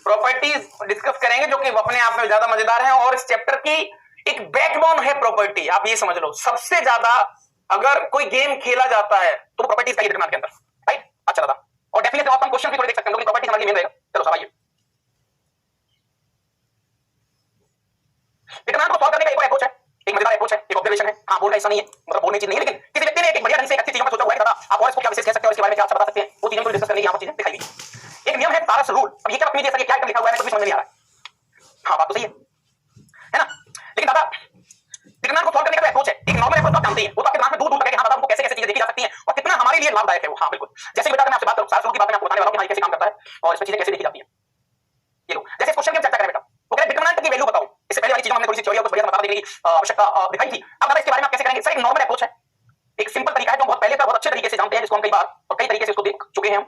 Properties discuss करेंगे जो कि अपने आप में ज्यादा मजेदार हैं और इस चैप्टर की एक बैकबोन है प्रॉपर्टी। आप ये समझ लो सबसे ज्यादा अगर कोई गेम खेला जाता है तो प्रॉपर्टीज का ही डिटरमाइन के अंदर, राइट। अच्छा दादा, और डेफिनेटली आप क्वेश्चन भी थोड़े देख सकते हैं, प्रॉपर्टी हमारी मेन रहेगा। चलो सब आइए, डिटरमाइन को सॉल्व करने का एक अप्रोच है, एक मजेदार अप्रोच है, एक ऑब्जर्वेशन है। हाँ, बोर्ड का ऐसा नहीं है, मतलब बोर्ड में चीज नहीं है, लेकिन किसी व्यक्ति ने एक बढ़िया ढंग से एक अच्छी चीजों पर सोचा हुआ है। दादा आप और इसको क्या विशेष कह सकते हो, इसके बारे में क्या अच्छा बता सकते हैं, वो चीजें को डिस्कस करने की यहाँ पर चीजें दिखाई गई। एक नियम है तारस रूल। अब ये क्या अपनी जैसा क्या लिखा हुआ है कुछ भी समझ नहीं आ रहा है। हाँ बात तो सही है ना, लेकिन दादा डिटरमाइन को सॉल्व करने का अप्रोच है, एक नॉर्मल अप्रोच आप जानते हैं, वो तो आपके दिमाग में दूर दूर तक है कि हाँ दादा हमको कैसे कैसे चीजें देखी जा सकती हैं और कितना हमारे लिए लाभदायक है वो। हाँ बिल्कुल, जैसे बेटा मैं आपसे बात करूं तारस रूल की बात मैं आपको बताने वाला हूं कि हाँ कैसे काम करता है और इसमें चीजें कैसे देखी जाती हैं। ये लो जैसे इस क्वेश्चन की हम चर्चा करें बेटा, तो कहते हैं डिटरमाइनेंट की वैल्यू बताओ। इससे पहले वाली चीजों में हमने थोड़ी सी थ्योरी और कुछ बढ़िया बता देने की आवश्यकता दिखाई थी। अब दादा इसके बारे में आप कैसे करेंगे? सर एक नॉर्मल अप्रोच है, एक सिंपल तरीका है जो बहुत पहले से बहुत अच्छे तरीके से जानते हैं, जिसको हम कई बार और कई तरीके से इसको देख चुके हैं हम।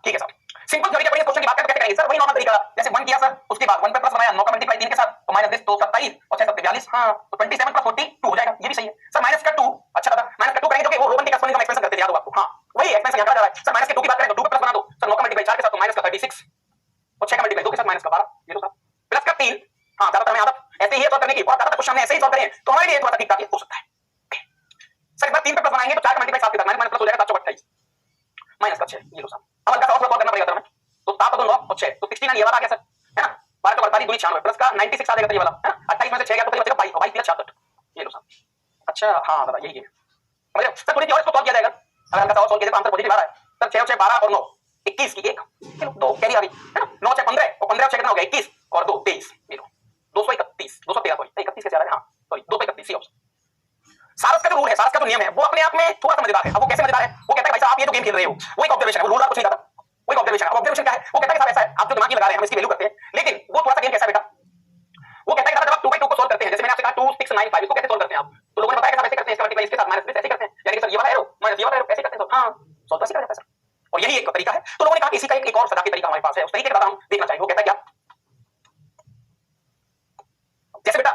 ठीक है सर, सिंपल थ्योरी के क्वेश्चन की बात करते हैं सर वही नॉर्मल तरीका, जैसे 1 किया सर, उसके बाद 1 पे प्लस बनाया, 9 का मल्टीप्लाई 3 के साथ तो माइनस 10 तो 27 और 6 42, हां तो 27 प्लस 42 हो जाएगा, ये भी सही है सर। माइनस का 2, अच्छा दादा माइनस का 2 करेंगे जो कि वो रोमन के एक्सपोनेंशियल एक्सप्रेशन करते थे, याद हो आपको? हां वही एक्सप्रेशन यहां आ रहा है सर। माइनस के 2 की बात करें तो 2 पे प्लस बना दो सर, 9 का मल्टीप्लाई 4 के साथ तो माइनस का 36 और 6 का मल्टीप्लाई 2 के साथ माइनस का 12, ये लो सर। प्लस का 3, हां ज्यादातर में आदत ऐसे ही है सॉल्व करने की, और ज्यादातर क्वेश्चन हमने ऐसे ही सॉल्व करे तो हमारे लिए थोड़ा सा ठीक ठाक हो सकता है सर। इस बार 3 पे प्लस बनाएंगे तो 4 का मल्टीप्लाई 7 के साथ माइनस प्लस हो जाएगा 728 माइनस का 6, ये लो सर। अब हल्का सा और सॉल्व करना पड़ेगा सर हमें, तो 7 तो 9 और 6 तो 69 ये वाला आ गया सर, है ना। 12 का 42 दूनी 96 प्लस का 96 आ जाएगा ये वाला, है ना। 28 में से 6 गया तो बचेगा 22 और 22 66, ये लो सर। अच्छा हां दादा यही है मतलब सर, थोड़ी सी और इसको सॉल्व किया जाएगा। अगर हल्का सा और सॉल्व किया तो आंसर पॉजिटिव आ रहा है सर। 6 और 6 12 और 9 21 की 1, चलो 2 कैरी आ गई, है ना। 9 6 15 और 15 और 6 कितना हो गया 21 और 2 23, ये लो 231 213 सॉरी 31 कैसे आ रहा है, हां सॉरी 231 सी ऑप्शन। सारस का जो रूल है, सारस का जो नियम है वो अपने आप में थोड़ा सा मजेदार है। अब वो कैसे मजेदार है, वो कहता है भाई साहब आप ये जो गेम खेल रहे हो वो एक ऑब्जर्वेशन है, वो रूल कुछ नहीं कहता, वो एक ऑब्जर्वेशन है। ऑब्जर्वेशन क्या है, वो कहता है कि साहब ऐसा है, आप जो दिमाग में लगा रहे हैं हम इसकी वैल्यू करते हैं, लेकिन वो थोड़ा सा गेम कैसा है बेटा, वो कहता है कि जब आप 2/2 को सॉल्व करते हैं, जैसे मैंने आपसे कहा 2 6 9 5 इसको कैसे सॉल्व करते हैं आप, तो लोगों ने बताया कि साहब ऐसे करते हैं, इसका मल्टीप्लाई इसके साथ माइनस ऐसे करते हैं, यानी कि सर ये वाला एरो माइनस ये वाला एरो कैसे करते हैं, हां सॉल्व कैसे करते हैं सर। और यही एक तरीका है। तो लोगों ने कहा कि इसी का एक और सदा के तरीका हमारे पास है, उस तरीके का हम देखना चाहिए। वो कहता है क्या, जैसे बेटा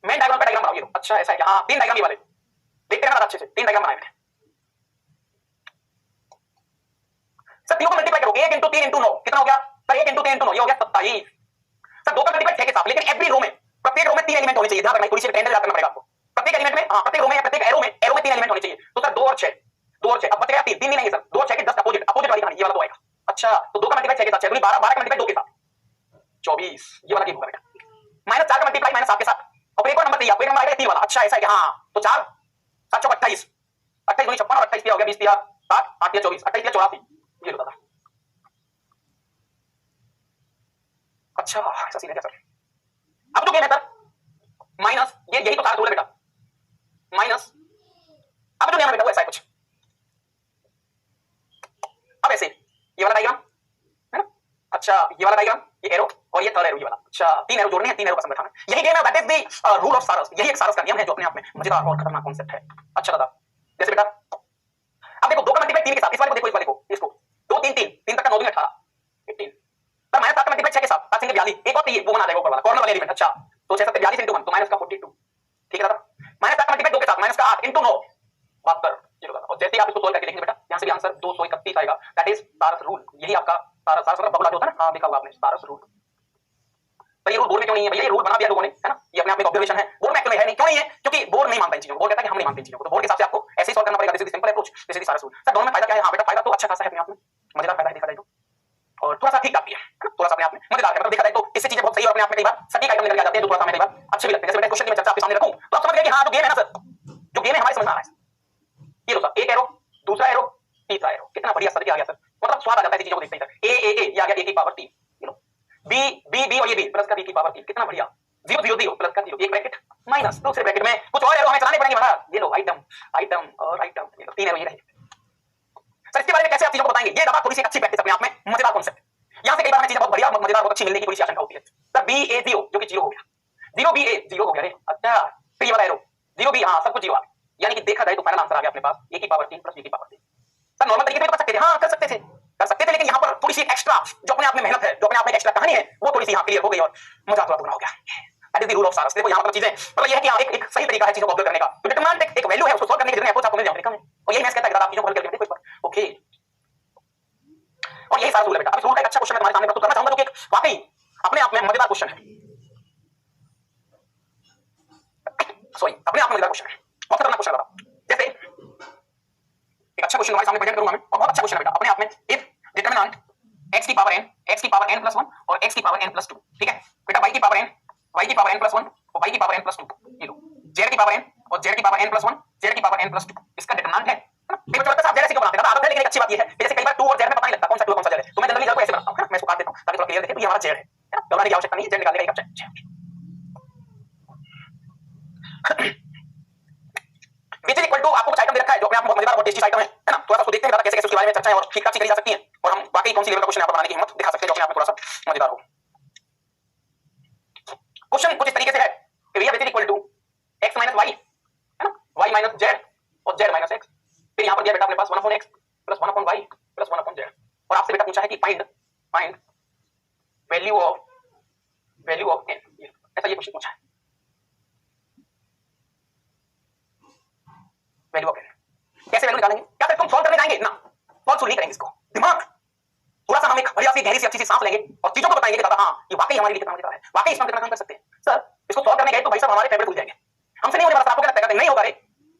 मेन डायग्राम पे डायग्राम बनाओ, ये अच्छा ऐसा है क्या, हां 3 डायग्राम ये वाले देखते हैं ना अच्छे से, 3 डायग्राम बनाए मैंने सर। तीनों को मल्टीप्लाई करो, 1 * 3 * 9 कितना हो गया सर, 1 * 3 * 9 ये हो गया 27 सर। 2 का मल्टीप्लाई 6 के साथ, लेकिन एवरी रो में प्रत्येक रो में 3 एलिमेंट होने चाहिए, ध्यान रखना, थोड़ी सी टेंडर याद करना पड़ेगा आपको। प्रत्येक एलिमेंट में, हां प्रत्येक रो में या प्रत्येक एरो में 3 एलिमेंट होने चाहिए। तो सर 2 और 6 2 और 6 अब बचेगा 3 नहीं सर, 2 और 6 के जस्ट अपोजिट वाली कहानी, ये वाला तो आएगा। अच्छा तो 2 का मल्टीप्लाई 6 के साथ 6 12 12 का मल्टीप्लाई 2 के साथ 24, ये वाला गेम होगा बेटा। -4 का मल्टीप्लाई -7 के साथ, और एक और नंबर चाहिए आपको, एक नंबर आएगा 3 वाला। अच्छा ऐसा है कि हां तो 4 7 * 28 28 दूनी 56 और 28 हो गया 20 60 8 24 28 84, ये लो दादा। अच्छा ऐसा सीन है क्या सर। अब जो गेम है सर माइनस, ये यही तो सारा रूल है बेटा, माइनस। अब जो नियम है बेटा वो ऐसा है कुछ, अब ऐसे ये वाला डायग्राम है ना, अच्छा ये वाला डायग्राम, ये एरो और ये थर्ड एरो, ये वाला। अच्छा 3 एरो जोड़ने हैं, 3 एरो का संगठन है, यही गेम है, that is the rule of सारस। यही एक सारस का नियम है जो अपने आप में मजेदार और खतरनाक कॉन्सेप्ट है। अच्छा दादा जैसे बेटा अब देखो 2 का मल्टीप्लाई 3 के साथ, इस वाले को देखो, इस वाले को, इसको 2 3 3 3 तक का 9 दूनी 18 15 सर। -7 का मल्टीप्लाई 6 के साथ 7 42, एक और वो बना देगा ऊपर वाला कॉर्नर वाला एलिमेंट। अच्छा तो 6 7 42 * 1 तो माइनस का 42, ठीक है दादा। -7 का मल्टीप्लाई 2 के साथ माइनस का 8 * 9 72, ये लो दादा। और जैसे आप इसको सोल्व करके देखेंगे बेटा, यहां से भी आंसर 231 आएगा, दैट इज सारस रूल। यही आपका सारस मतलब बबला जो होता है ना, हां देखा होगा आपने सारस रूल। पर ये रूल बोर्ड में क्यों नहीं है भैया, ये रूल बना दिया लोगों ने, है ना, ये अपने आप में ऑब्जर्वेशन है, बोर्ड में एक्चुअली है नहीं। क्यों नहीं है, क्योंकि बोर्ड नहीं मानता इन चीजों को, बोर्ड कहता है कि हम नहीं मानते इन चीजों को, तो बोर्ड के हिसाब से आपको ऐसे ही सॉल्व करना पड़ेगा। This is simple approach, this is सारस रूल। सर दोनों में फायदा क्या है, हां बेटा फायदा तो अच्छा खासा है अपने आप में, मजेदार फायदा है देखा जाए तो, और थोड़ा सा ठीक ठाक भी है ना, थोड़ा सा अपने आप में मजेदार है, मतलब देखा जाए तो इससे चीजें बहुत सही और अपने आप में कई बार सटीक आइटम निकल के आ जाते हैं जो थोड़ा सा हमें कई बार अच्छे भी लगते हैं। जैसे मैंने क्वेश्चन की मैं चर्चा आपके सामने रखूं तो आप समझ गए कि हां जो गेम है ना सर, जो गेम है हमारे समझ में आ रहा है। ये लो सर, एक एरो, दूसरा एरो, तीसरा एरो, कितना बढ़िया सर आ गया सर, मतलब स्वाद आ जाता है चीजों को देखते ही सर। ए ये आ गया a की पावर 3, ये लो बी और ये b प्लस का b की पावर 3, कितना बढ़िया। 0 0 0 प्लस का 0, एक ब्रैकेट माइनस, दूसरे ब्रैकेट में कुछ और एरो हमें चलाने पड़ेंगे महाराज। ये लो आइटम और आइटम, ये लो 3 एरो ये रहे सर। इसके बारे में कैसे आप चीजों को बताएंगे, ये दबा थोड़ी सी अच्छी प्रैक्टिस अपने आप में मजेदार कॉन्सेप्ट। यहां से कई बार हमें चीजें बहुत बढ़िया मजेदार बहुत अच्छी मिलने की पूरी आशंका होती है सर। b a 0 जो कि 0 हो गया, 0 b a 0 हो गया रे। अच्छा फिर ये वाला एरो 0 b, हां सब कुछ 0 आ गया, यानी कि देखा जाए तो फाइनल आंसर आ गया अपने पास a की पावर 3 प्लस b की पावर 3। सर नॉर्मल तरीके से तो कर सकते थे, हां कर सकते थे, लेकिन यहां पर थोड़ी सी एक्स्ट्रा जो अपने आप में मेहनत है, जो अपने आप में एक्स्ट्रा कहानी है, वो थोड़ी सी यहां क्लियर हो गई और मजा थोड़ा दुगना हो गया। That is the rule of सारस। देखो यहां पर चीजें मतलब ये है कि हां एक सही तरीका है चीजों को ऑब्जर्व करने का। तो डिटरमिनेंट एक वैल्यू है, उसको सॉल्व करने के लिए अप्रोच आपको मिल जाएगा। और यही मैं कहता है कि आप चीजों को हल करके देखो एक बार, ओके यही सारा रूल है बेटा। अब इस रूल का एक अच्छा क्वेश्चन मैं तुम्हारे सामने प्रस्तुत करना चाहूंगा, जो कि एक वाकई अपने आप में मजेदार क्वेश्चन है। सॉरी, अपने आप में मजेदार क्वेश्चन है, बहुत खतरनाक क्वेश्चन है। जैसे एक अच्छा क्वेश्चन हमारे सामने प्रेजेंट करूंगा मैं, और बहुत अच्छा क्वेश्चन है बेटा अपने आप में। इफ डिटरमिनेंट x की पावर n +1 और x की पावर n +2, ठीक है बेटा, y की पावर n +1 और y की पावर n +2, ये लो z की पावर n और z की पावर n +1, z की पावर n +2, इसका डिटरमिनेंट है। देखो चलो आप z ऐसे क्यों बनाते हैं, आदत है, लेकिन एक अच्छी बात ये है कि जैसे कई बार 2 और z में पता नहीं लगता कौन सा 2 कौन सा z है, तो मैं जनरली z को ऐसे बनाता हूं, मैं इसको काट देता हूं ताकि थोड़ा क्लियर दिखे, तो ये हमारा z है ना, बनाने की आवश्यकता नहीं है, z निकालने का एक option. which is equal to, आपको कुछ आइटम दे रखा है जो अपने आप में मजेदार और टेस्टी आइटम है ना, थोड़ा सा उसको देखते हैं कैसे कैसे उसके बारे में चर्चा है और ठीक ठाक करी जा सकती है, और हम वाकई कौन सी लेवल का क्वेश्चन यहाँ पर बनाने की हिम्मत दिखा सकते हैं जो अपने आप में थोड़ा सा मजेदार हो। क्वेश्चन कुछ इस तरीके से है कि भैया which is equal to x - y है ना, y - z और z - x, फिर यहाँ पर दिया बेटा अपने पास 1/x + 1/y + 1/z, और आपसे बेटा पूछा है कि फाइंड वैल्यू ऑफ n, ऐसा ये क्वेश्चन पूछा है, वैल्यू ऑफ n कैसे वैल्यू निकालेंगे, क्या तुम सॉल्व करने जाएंगे ना, सॉल्व नहीं करेंगे, इसको दिमाग थोड़ा सा हम एक बढ़िया सी गहरी सी अच्छी सी सांस लेंगे और चीजों को बताएंगे कि दादा हाँ ये वाकई हमारे लिए कितना मजेदार है, वाकई इसमें कितना काम कर सकते हैं सर, इसको सॉल्व करने गए तो भाई साहब हमारे फेवरेट भूल जाएंगे, हमसे नहीं होने वाला, आपको क्या लगता है नहीं होगा, रे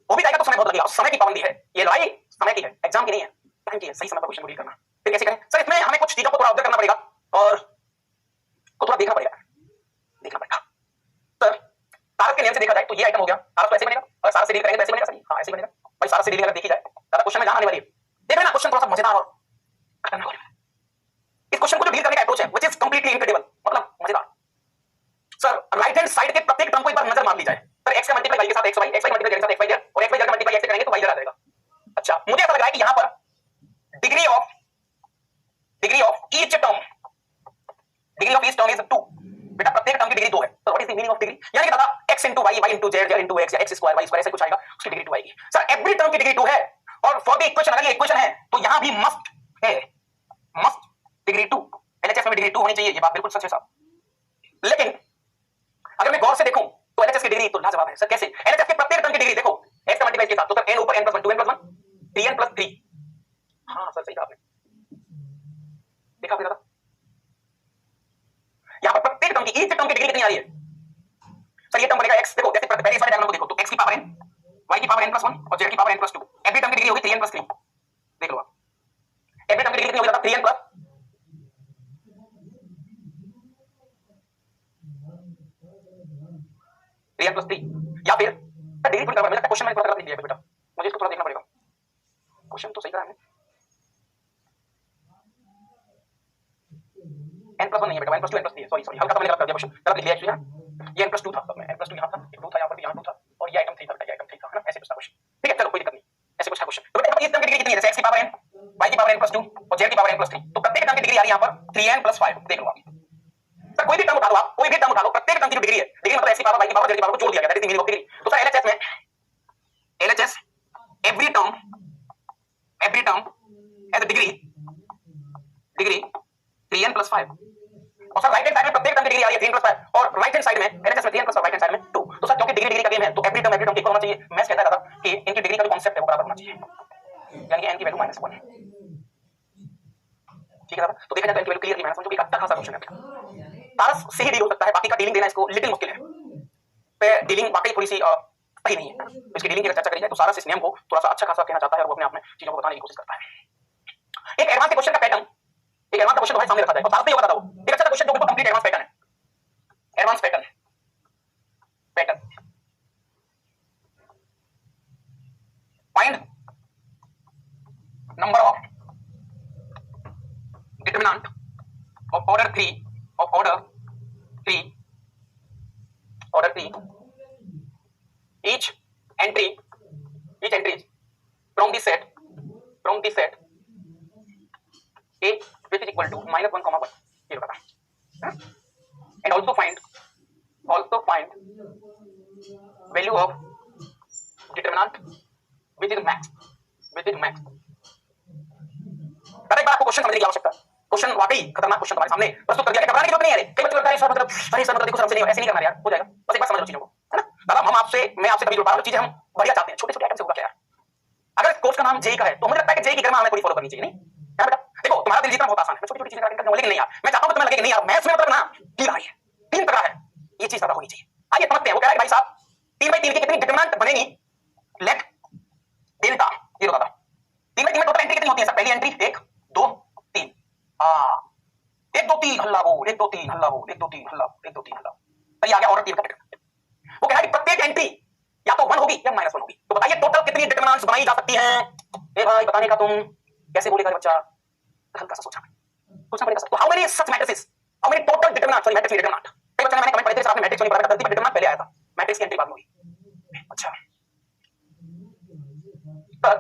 वो भी जाएगा तो समय बहुत लगेगा, समय की पाबंदी है, ये लड़ाई समय की है, एग्जाम की नहीं है, टाइम की है, सही समय पर क्वेश्चन को डील करना। फिर कैसे करें सर, इसमें हमें कुछ चीजों को थोड़ा ऑब्जर्व करना पड़ेगा और को थोड़ा देखना पड़ेगा सर। तारक के नियम से देखा जाए तो ये आइटम हो गया, तारक तो ऐसे बनेगा, और सारा से डील करेंगे तो ऐसे बनेगा, सही हाँ ऐसे बनेगा, और सारा से डील अगर देखी जाए दादा क्वेश्चन में जान आने वाली है, देख रहे ना क्वेश्चन थोड़ा सा मजेदार और खतरनाक हो रहा है। इस क्वेश्चन को जो डील करने का अप्रोच है व्हिच इज कंप्लीटली इनक्रेडिबल, मतलब मजेदार। सर राइट हैंड साइड के प्रत्येक टर्म को एक बार नजर मार ली जाए, सर x का मल्टीप्लाई y के साथ xy, xy मल्टीप्लाई z के साथ xy और xy का मल्टीप्लाई x से करेंगे तो y आ जाएगा। अच्छा मुझे ऐसा लग रहा है कि यहां पर degree of each term is 2, बेटा प्रत्येक टर्म की डिग्री 2 है, तो what is the meaning of degree, यानी कि दादा x * y, y * z, z * x या x2 y2 ऐसे कुछ आएगा, उसकी डिग्री 2 आएगी। सर एवरी टर्म की डिग्री 2 है, और फॉर द इक्वेशन अगर ये इक्वेशन है तो यहां भी मस्ट है, मस्ट डिग्री 2, एलएचएस में डिग्री 2 होनी चाहिए, ये बात बिल्कुल सच है साहब। लेकिन अगर मैं गौर से देखूं तो एलएचएस की डिग्री तो लाजवाब है सर, कैसे एलएचएस के प्रत्येक टर्म की डिग्री देखो x का मल्टीप्लाई के साथ, तो सर n ऊपर n + 1 2n + 1 3n + 3, हां सर सही कहा आपने, देखा आपने दादा यहां पर प्रत्येक टर्म की ईच टर्म की डिग्री कितनी आ रही है सर, ये टर्म बनेगा x, देखो जैसे पहले इस वाले डायग्राम को देखो तो x की पावर n, y की पावर n + 1 और z की पावर n + 2, एवरी टर्म की डिग्री होगी 3n + 3, देख लो आप एवरी टर्म की डिग्री कितनी होगी दादा 3n + 3 या फिर डिग्री पूरी करवा, मुझे लगता है क्वेश्चन में थोड़ा गलत लिख दिया है बेटा, मुझे इसको थोड़ा देखना पड़ेगा, क्वेश्चन तो सही करा है n + 1 नहीं है बेटा, n + 2 n + 3 है, सॉरी हल्का सा मैंने गलत कर दिया क्वेश्चन, गलत लिख दिया एक्चुअली, ये n + 2 था, तब में n + 2 यहां था, एक 2 था यहां पर भी, यहां 2 था और ये आइटम 3 था बेटा, ये आइटम 3 था है ना, ऐसे कुछ था क्वेश्चन, ठीक है चलो कोई दिक्कत नहीं, ऐसे कुछ था क्वेश्चन। तो बेटा इस टर्म की डिग्री कितनी है, जैसे x की पावर n, y की पावर n + 2 और z की पावर n + 3, तो प्रत्येक टर्म की डिग्री आ रही है यहां पर 3n + 5, देख लो आप सर, कोई भी टर्म उठा लो आप, कोई भी टर्म उठा लो, प्रत्येक टर्म की जो डिग्री है, डिग्री मतलब x की पावर, y की पावर, z की पावर को जोड़ दिया गया, that is the meaning of degree. तो सर एलएचएस में LHS every term has a degree 3n + 5, और सर राइट हैंड साइड में प्रत्येक टर्म की डिग्री आ रही है 3n + 5 और राइट हैंड साइड में LHS में 3n + 5 राइट हैंड साइड में 2, तो सर क्योंकि डिग्री का गेम है तो एवरी टर्म इक्वल होना चाहिए, मैथ्स कहता है दादा कि इनकी डिग्री का जो कांसेप्ट है वो बराबर होना चाहिए, यानी n की वैल्यू -1, ठीक है दादा। तो देखा जाए तो n की वैल्यू क्लियर की मैंने समझो कि अच्छा खासा क्वेश्चन है, तारस से ही डील हो सकता है, बाकी का डीलिंग देना इसको लिटिल मुश्किल है, पे डीलिंग वाकई थोड़ी सी सही नहीं है, तो इसकी डीलिंग की चर्चा करी जाए तो सारा इस नियम को थोड़ा सा अच्छा खासा कहना चाहता है और वो अपने आप में चीजों को बताने की कोशिश करता है। एक एडवांस क्वेश्चन का पैटर्न, एक एडवांस क्वेश्चन हमारे सामने रखा जाए और साथ में ये बता दो एक अच्छा क्वेश्चन जो बिल्कुल कंप्लीट एडवांस पैटर्न है, advance pattern find number of determinant of order 3 each entry from the set A which is equal to -1, 1 ये रखा था, and also find value of determinant which is max पता एक बार आपको question समझने की आवश्यकता है, क्वेश्चन वाकई खतरनाक क्वेश्चन तुम्हारे सामने प्रस्तुत कर दिया, घबराने की जरूरत नहीं है, कई बच्चे लगता है सर मतलब अरे सर मतलब देखो हमसे नहीं, ऐसे नहीं करना यार, हो जाएगा, बस एक बार समझ लो चीजों को है ना दादा, मैं आपसे कभी जुड़ पा रहा हूं, चीजें हम बढ़िया चाहते हैं, छोटे छोटे आइटम से होगा क्या यार, अगर कोर्स का नाम जेई का है तो मुझे लगता है कि जेई की गर्मा हमें पूरी फॉलो करनी चाहिए, नहीं है बेटा। देखो देखो तुम्हारा दिल जीतना बहुत आसान है, मैं छोटी छोटी चीजें करके लेकिन नहीं यार मैं चाहता हूं कि तुम्हें लगे कि नहीं यार मैथ्स में मतलब ना टीम आ रही है, टीम तगड़ा है, ये चीज ज्यादा होनी चाहिए। आइए समझते हैं। वो कह रहा है भाई साहब 3/3 की कितनी डिटरमिनेंट बनेगी, लेट डेल्टा ये बता 3/3 में टोटल एंट्री कितनी होती है सर? पहली एंट्री 1 2 3 1 2 3 हल्ला बोल 1 2 3 हल्ला बोल 1 2 3 हल्ला 1 2 3 हल्ला। तो ये आ गया ऑर्डर 3 का डिटरमिनेंट। वो कह रहा है कि प्रत्येक एंट्री या तो 1 होगी या -1 होगी। तो बताइए टोटल कितनी डिटरमिनेंट्स बनाई जा सकती हैं? ए भाई बताने का तुम कैसे बोलेगा बच्चा, हल्का सा सोचना पड़ेगा। तो how many such matrices, how many total determinant, sorry matrix determinant. कई बच्चों ने मैंने कमेंट पढ़े थे सर आपने मैट्रिक्स नहीं पढ़ा, गलती पर डिटरमिनेंट पहले आया था, मैट्रिक्स की एंट्री बाद में हुई। अच्छा sir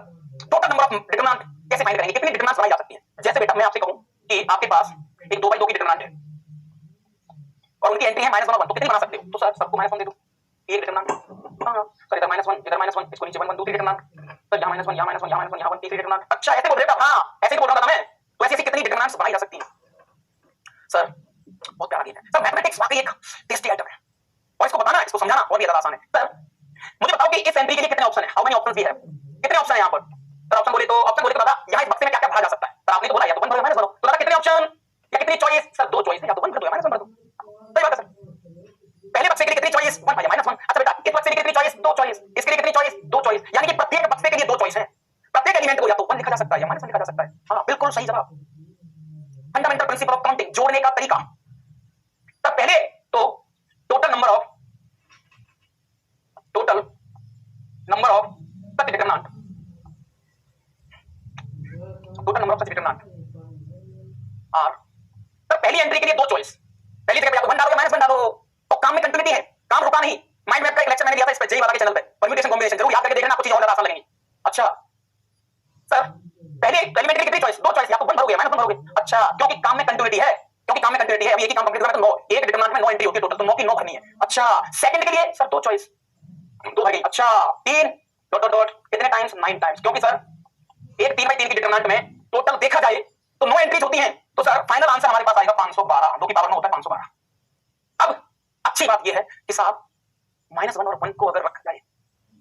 total number of determinant कैसे फाइंड करेंगे, कितनी डिटरमिनेंट्स बनाई जा सकती हैं? जैसे बेटा मैं आपसे कहूं कि आपके पास एक 2/2 की डिटरमिनेंट है और उनकी एंट्री है -1 और 1, तो कितनी बना सकते हो? तो सर सबको -1 दे दो, एक डिटरमिनेंट। हां सर इधर -1 इधर -1, इसको नीचे 1 1 दूसरी डिटरमिनेंट, सर यहां -1 यहां -1 यहां -1 यहां 1 तीसरी डिटरमिनेंट। अच्छा ऐसे बोल रहे हो? हां ऐसे ही बोल रहा था मैं। तो ऐसी कितनी डिटरमिनेंट्स बनाई जा सकती हैं? सर बहुत प्यारा गेम है सर, मैथमेटिक्स वाकई एक टेस्टी आइटम है और इसको बताना इसको समझाना और भी ज्यादा आसान है। सर मुझे बताओ कि इस एंट्री के लिए कितने ऑप्शन है, how many options we have, कितने ऑप्शन है यहाँ पर? सर ऑप्शन बोले तो दादा यहाँ इस बक्से में क्या क्या भरा जा सकता है? सर आपने तो बोला या तो 1 भरो या -1 भरो, तो दादा कितने ऑप्शन या कितनी चॉइस? सर 2 चॉइस है, या तो 1 भर दो या -1 भर दो। सही बात है सर। पहले बक्से के लिए कितनी चॉइस? 1 या -1। अच्छा बेटा इस बक्से के लिए कितनी चॉइस? 2 चॉइस। इसके लिए कितनी चॉइस? 2 चॉइस। यानी कि प्रत्येक बक्से के लिए 2 चॉइस है। प्रत्येक एलिमेंट को या तो 1 लिखा जा सकता है या -1 लिखा जा सकता है। हाँ बिल्कुल सही जवाब। फंडामेंटल प्रिंसिपल ऑफ काउंटिंग, जोड़ने का तरीका। तब पहले तो total number of such determinant, total number of such determinant are. तब पहली एंट्री के लिए 2 चॉइस, पहली जगह पे या तो 1 डालो या -1 डालो। तो काम में कंटिन्यूटी है, काम रुका नहीं। माइंड मैप का एक लेक्चर मैंने दिया था इस पे जेई वाला के चैनल पे, परम्यूटेशन कॉम्बिनेशन, जरूर याद करके देखना, कुछ चीजें और ज्यादा आसान लगेंगी। अच्छा सर पहले एलिमेंट की कितनी चॉइस? 2 चॉइस, या तो 1 भरोगे या -1 भरोगे। अच्छा क्योंकि काम में कंटिन्यूटी है, क्योंकि काम में कंटिन्यूटी है, अभी एक ही काम कंप्लीट करना है तो 9, एक डिटरमिनेंट में 9 एंट्री होती है टोटल, तो 9 की 9 भरनी है। अच्छा सेकंड के लिए सर 2 चॉइस, 2 भर गई। अच्छा 3 डॉट डॉट डॉट कितने टाइम्स? 9 टाइम्स, क्योंकि सर एक 3/3 की डिटरमिनेंट में टोटल देखा जाए तो 9 एंट्रीज होती हैं, तो सर फाइनल आंसर हमारे पास आएगा 512, 2 की पावर 9 होता है 512। अब अच्छी बात यह है कि साहब -1 और 1 को अगर रखा जाए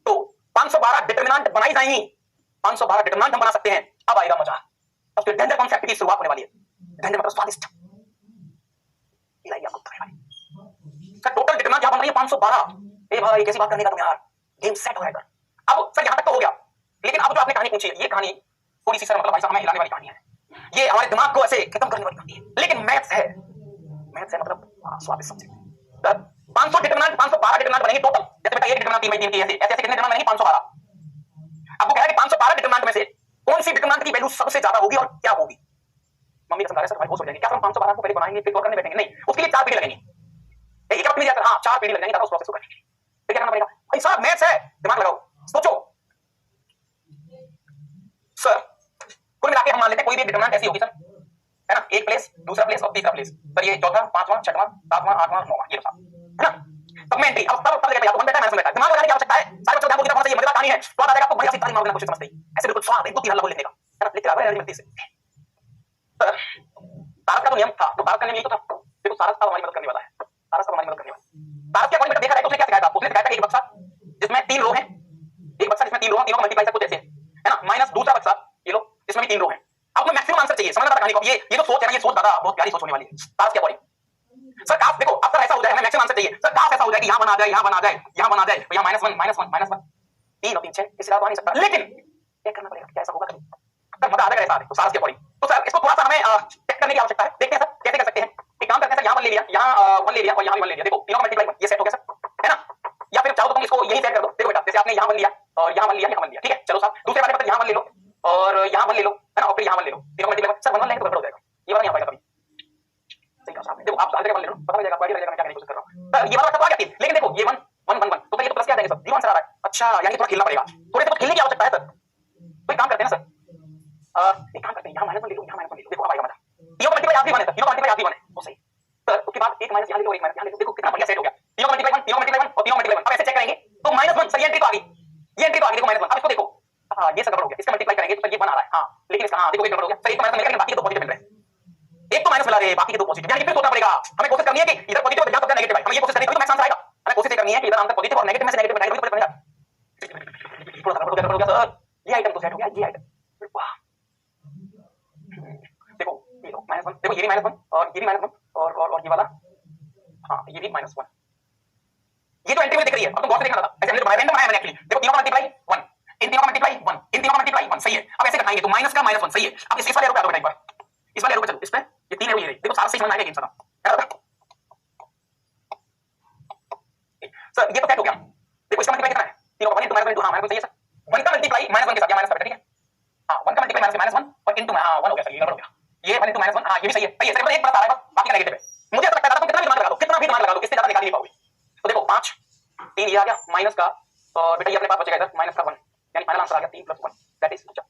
तो 512 डिटरमिनेंट बनाई जाएंगी, 512 डिटरमिनेंट हम बना सकते हैं। अब आएगा मजा, अब फिर डेंजर कॉन्सेप्ट की शुरुआत होने वाली है। डेंजर मतलब स्वादिष्ट, सर टोटल डिटरमिनेंट यहां बन रही है 512। ए भाई कैसी बात करने का तुम यार, गेम सेट हो जाएगा। अब सर यहां तक तो हो गया, लेकिन अब जो आपने कहानी पूछी है ये कहानी थोड़ी सी सर मतलब भाई साहब हमें हिलाने वाली कहानी है, ये हमारे दिमाग को ऐसे खत्म करने वाली कहानी है, लेकिन मैथ्स है मतलब स्वादिष्ट सब्जेक्ट। सर 500 डिटरमिनेंट 512 डिटरमिनेंट बनेंगे टोटल, जैसे बेटा एक डिटरमिनेंट 3/3 की ऐसे ऐसे कितने डिटरमिनेंट बनेंगे? 512। अब वो कह रहा है कि 512 डिटरमिनेंट में से कौन सी डिटरमिनेंट की वैल्यू सबसे ज्यादा होगी और क्या होगी? मम्मी कसम खा रहे सर भाई बहुत हो जाएंगे, क्या हम 512 को पहले बनाएंगे फिर करने बैठेंगे? नहीं, उसके लिए 4 पीढ़ी लगेंगी। एक वक्त में जाकर हाँ 4 पीढ़ी लग जाएंगी, उस प्रोसेस को करने के लिए फिर क्या करना पड़ेगा? भाई साहब मैथ्स है, दिमाग लगाओ, सोचो। सर कुल मिला के हम मान लेते हैं कोई भी डिटरमिनेंट ऐसी होगी सर, है ना, एक प्लेस, दूसरा प्लेस और तीसरा प्लेस, सर ये चौथा, पांचवां, छठवां, सातवां, आठवां, नौवां, ये है ना। तब मैं एंट्री अब तब जगह पे या तो 1 बेटा -1 बेटा, दिमाग लगाने की आवश्यकता है। सारे बच्चों ध्यान बोलना चाहिए, मजेदार कहानी है, स्वाद आ जाएगा आपको, बढ़िया सी ताली मारना कोशिश समझते ही ऐसे बिल्कुल स्वाद 1 2 3 हल्ला बोल लिखने का, है ना, लिखते रहो एनर्जी मिलती है। सर तारक का तो नियम था, तो तारक का नियम यही तो था, देखो तारक साहब हमारी मदद करने वाला है, तारक साहब हमारी मदद करने वाला है। तारक के अकॉर्डिंग बेटा देखा जाए तो उसने क्या सिखाया था? उसने सिखाया था एक बक्सा जिसमें 3 रो हैं, एक बक्सा जिसमें 3 रो हैं, तीनों का मल्टीप्लाई सब कुछ ऐसे है ना, माइनस दूसरा बक्सा ये लो इसमें भी 3 रो हैं। अब मैं मैक्सिमम आंसर चाहिए, समझना कहानी को, ये जो सोच है ना, ये सोच दादा बहुत प्यारी सोच होने वाली है तारक के अकॉर्डिंग। सर काश देखो अब सर ऐसा हो जाए, हमें मैक्सिमम आंसर चाहिए सर, काश ऐसा हो जाए कि यहां बना जाए, यहां बना जाए, यहां बना जाए, यहां -1 -1 3 और 3 6, इससे ज्यादा नहीं सकता, लेकिन क्या करना पड़ेगा? क्या ऐसा होगा कभी? सर मजा आ जाएगा ऐसा, तो सारस के अकॉर्डिंग। तो सर इसको थोड़ा सा हमें चेक करने की आवश्यकता है, देखते हैं सर कैसे कर सकते हैं। एक काम करते हैं सर, यहां 1 ले लिया, यहां 1 ले लिया और यहां भी 1 ले लिया, देखो तीनों का मल्टीप्लाई 1, ये सेट हो गया सर, है ना। या फिर चाहो तो तुम इसको यही सेट कर दो, देखो बेटा जैसे आपने यहां 1 लिया और यहां 1 लिया, यहां 1 लिया, ठीक है। चलो साहब दूसरे वाले पर यहां 1 ले लो और यहां 1 ले लो, है ना, और फिर यहां 1 ले लो, तीनों मल्टीप्लाई सर 1 1 लेंगे तो गड़बड़ हो जाएगा, ये वाला नहीं आ पाएगा कभी। सही कहा साहब, देखो आप सारे जगह 1 ले लो, पता लग जाएगा आपको, आइडिया लग जाएगा मैं क्या करने की कोशिश कर रहा हूं। सर ये वाला तो आ गया 3, लेकिन देखो ये 1 1 1 1 तो ये तो प्लस क्या आ जाएगा सर? 0 आंसर आ रहा है। अच्छा यानी थोड़ा खेलना पड़ेगा, थोड़े से खेलने की आवश्यकता है सर। तो एक काम करते हैं ना सर, एक काम करते हैं, यहां -1 ले लो, यहां -1 ले लो, देखो अब आएगा मजा। तीनों का मल्टीप्लाई आप भी 1 है सर, तीनों का मल्टीप्लाई आप भी 1 है, वो सही। सर उसके बाद एक माइनस यहां ले लो, एक माइनस यहां ले लो, देखो कितना बढ़िया सेट हो गया, तीनों का मल्टीप्लाई 1, तीनों का मल्टीप्लाई 1 और तीनों का मल्टीप्लाई 1। अब ऐसे चेक करेंगे तो -1 सर, ये एंट्री तो आ गई, ये एंट्री तो आ गई, देखो -1। अब इसको देखो, हां ये सब गड़बड़ हो गया, इसका मल्टीप्लाई करेंगे तो ये 1 आ रहा है, हां लेकिन इसका हां देखो ये गड़बड़ हो गया सर, एक तो माइनस मिलेगा लेकिन बाकी के 2 पॉजिटिव मिल रहे हैं, एक तो माइनस मिला रहे बाकी के 2 पॉजिटिव, यानी कि फिर सोचना पड़ेगा, हमें कोशिश करनी है कि इधर पॉजिटिव और इधर नेगेटिव है, हमें ये कोशिश करनी है, तो मैक्स आंसर आएगा, हमें कोशिश करनी है कि इधर आंसर पॉजिटिव और नेगेटिव में से नेगेटिव में नेगेटिव बनेगा। थोड़ा गड़बड़ हो गया सर, ये आइटम तो सेट हो गया, ये आइटम वाह। देखो ये लो -1, देखो ये भी -1 और ये भी -1 और ये वाला, हाँ ये भी -1। ये तो एंट्री में दिख रही है, अब तुम गौर से देखना था, ऐसे हमने रैंडम बनाया मैंने एक्चुअली, देखो तीनों का मल्टीप्लाई 1, इन तीनों का मल्टीप्लाई 1, इन तीनों का मल्टीप्लाई 1, सही है। अब ऐसे घटाएंगे तो माइनस का -1 सही है। अब इस वाले एरो पे आ जाओ बेटा एक बार, इस वाले एरो पे चलो, इस पे ये 3 एरो ये रही, देखो सारा से समझ में आएगा गेम सारा सर। ये तो क्या हो गया, देखो इसका मल्टीप्लाई कितना है, तीनों का 1 * -1 * हाँ मैंने सही है सर, 1 का मल्टीप्लाई -1 के साथ, या माइनस का बेटा ठीक है, हाँ 1 का मल्टीप्लाई -1 और इनटू हाँ 1 हो गया सर, ये गड़बड़ हो गया, ये 1 * -1, हाँ ये भी सही है, सही है सर, एक बात आ रहा है बस, बाकी का नेगेटिव है। मुझे ऐसा लगता है तुम कितना भी दिमाग लगा दो, कितना भी दिमाग लगा दो, इससे ज्यादा निकाल नहीं पाओगे। तो देखो 5 3 ये आ गया माइनस का, और बेटा ये अपने पास बचेगा इधर माइनस का 1, यानी फाइनल आंसर आ गया 3 + 1 दैट इज, मुझे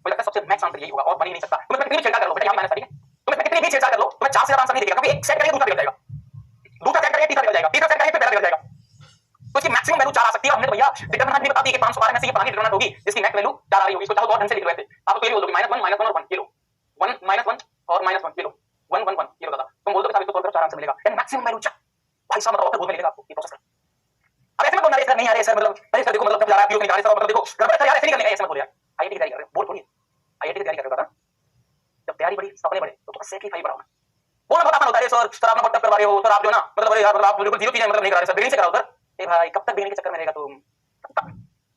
लगता है सबसे मैक्स आंसर यही होगा और बन ही नहीं सकता। तुम इसमें कितनी भी छेड़छाड़ कर लो बेटा, यहाँ माइनस ठीक है, तुम इसमें कितनी भी छेड़छाड़ कर लो, तुम्हें 4 से ज्यादा आंसर नहीं दिखेगा, क्योंकि एक सेट करेंगे दूसरा बिगड़ जाएगा, दूसरा सेट करेंगे तीसरा बिगड़ जाएगा, तीसरा सेट करेंगे फिर पहला बिगड़ जाएगा, तो इसकी मैक्सिमम वैल्यू 4 आ सकती है। हमने तो भैया डिटरमिनेंट भी बता दी कि 512 में से ये पुरानी डिटरमिनेंट होगी जिसकी नेक्स्ट वैल्यू 4 आ रही होगी, इसको चाहो तो और ढंग से लिख लो ऐसे, आप तो ये बोल दो कि -1 -1 और 1 ये लो, 1 -1 और -1 ये लो, 1 1 1 ये लो दादा, तुम बोल दो कि साहब इसको सॉल्व करो 4 आंसर मिलेगा, यानी मैक्सिमम वैल्यू 4। भाई साहब बताओ बहुत मिलेगा आपको ये प्रोसेस। अब ऐसे में बोलना सर नहीं यार सर, मतलब अरे सर देखो मतलब कब जा रहा है पीओ निकाले सर, मतलब देखो गड़बड़ सर यार ऐसे नहीं करने का, ऐसे मत बोलो यार, आईआईटी की तैयारी कर रहे हो, बोर्ड थोड़ी है, आईआईटी की तैयारी कर रहे हो दादा, जब तैयारी बड़ी सपने बड़े तो बस सेक्रीफाइस बड़ा होना। बोलना बहुत आसान होता है सर आप ना बहुत टफ करवा रहे हो सर, आप जो ना मतलब अरे यार मतलब आप बिल्कुल जीरो चीजें मतलब नहीं करा रहे सर, बिगिनिंग से कराओ सर। ए भाई कब तक बिगिनिंग के चक्कर में रहेगा तुम,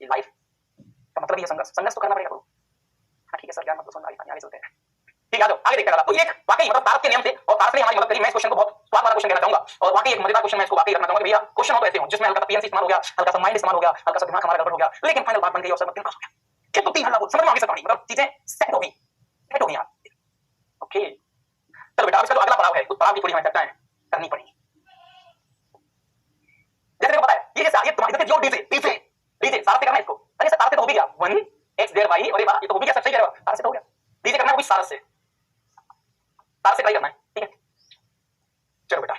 ये लाइफ का मतलब ये संघर्ष संघर्ष तो करना पड़ेगा। हाँ ठीक है सर, यार मतलब समझ आगे चलते हैं, ठीक है आगे देखते हैं। तो ये वाकई मतलब तारक के नियम से और तारक ने हमारी मदद करी। मैं इस क्वेश्चन को बहुत स्वाद वाला क्वेश्चन कहना चाहूंगा, और वाकई एक मजेदार क्वेश्चन मैं इसको वाकई करना चाहूंगा कि भैया क्वेश्चन हो तो ऐसे हो जिसमें हल्का सा पीएनसी इस्तेमाल हो गया, हल्का सा माइंड इस्तेमाल हो गया, हल्का सा दिमाग हमारा गड़बड़ हो गया, लेकिन फाइनल बात बन गई और सब पास हो गया। एक तो 3 हल्ला बोल समझ में आगे सकता नहीं, मतलब चीजें सेट हो गई यार। ओके चलो बेटा, इसका जो अगला पड़ाव है उस पड़ाव की थोड़ी हमें चर्चा करनी पड़ेगी। जैसे देखो पता है ये जैसे तुम्हारी जैसे जो डीजे सारा से करना है इसको, अरे सर सारा से तो हो भी गया 1 x देयर बाई, अरे वाह ये तो हो भी गया सर, सही कह रहे हो, सारा से तो हो गया। डीजे करना है कुछ सारा से ट्राई करना है, ठीक है। चलो बेटा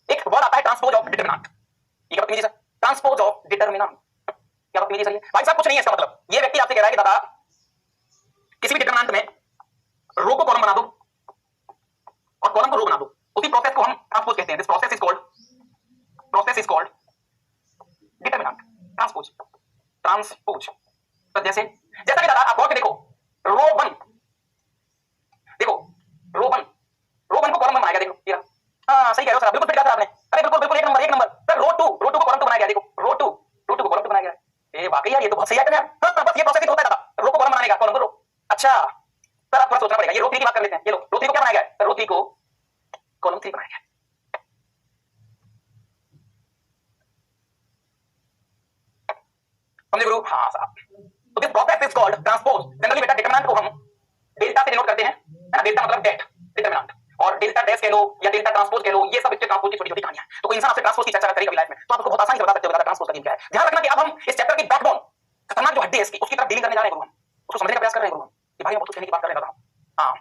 एक वर्ड आता है ट्रांसपोज ऑफ डिटरमिनेंट, ये क्या बदतमीजी सर, ट्रांसपोज ऑफ डिटरमिनेंट क्या बदतमीजी सर, भाई साहब कुछ नहीं है इसका मतलब। ये व्यक्ति आपसे कह रहा है कि दादा किसी भी डिटरमिनेंट में रो को कॉलम बना दो और कॉलम को रो बना दो, उसी प्रोसेस को हम ट्रांसपोज कहते हैं। This process is called determinant transpose. तो जैसे जैसा कि दादा आप गौर के देखो रो 1 देखो रो 1 को कॉलम में बनाया गया, देखो ये हां सही कह रहे हो सर, बिल्कुल फिट कहा आपने, अरे बिल्कुल एक नंबर सर। रो 2 को कॉलम पे बनाया गया, देखो रो 2 को कॉलम पे बनाया गया। ए वाकई यार ये तो बहुत सही है यार, हां बस ये प्रोसेस ही तो होता है दादा, रो को कॉलम बनाने का, कॉलम को रो। अच्छा सर आप थोड़ा सोचना पड़ेगा, ये रो 3 की बात कर लेते हैं। ये लो रो 3 को क्या बनाया गया सर, रो 3 को कॉलम 3 बनाया गया। समझे गुरु, हां साहब। तो this process is called transpose. Generally बेटा डिटरमिनेंट को हम डेल्टा से डिनोट करते हैं, है ना, डेल्टा मतलब डेट डिटरमिनेंट, और डेल्टा डैश कह लो या डेल्टा ट्रांसपोज कह लो, ये सब इसके ट्रांसपोज की छोटी-छोटी कहानियां हैं। तो कोई इंसान आपसे ट्रांसपोज की चर्चा करेगा कभी लाइफ में तो आपको बहुत आसानी से बता सकते हो ट्रांसपोज का क्या है। ध्यान रखना कि अब हम इस चैप्टर की बैकबोन खतरनाक जो हड्डी है इसकी उसकी तरफ डीलिंग करने जा रहे हैं गुरु, हम उसको समझने का प्रयास कर रहे हैं गुरु, कि भाई हम कुछ कहने की बात कर रहे हैं। हां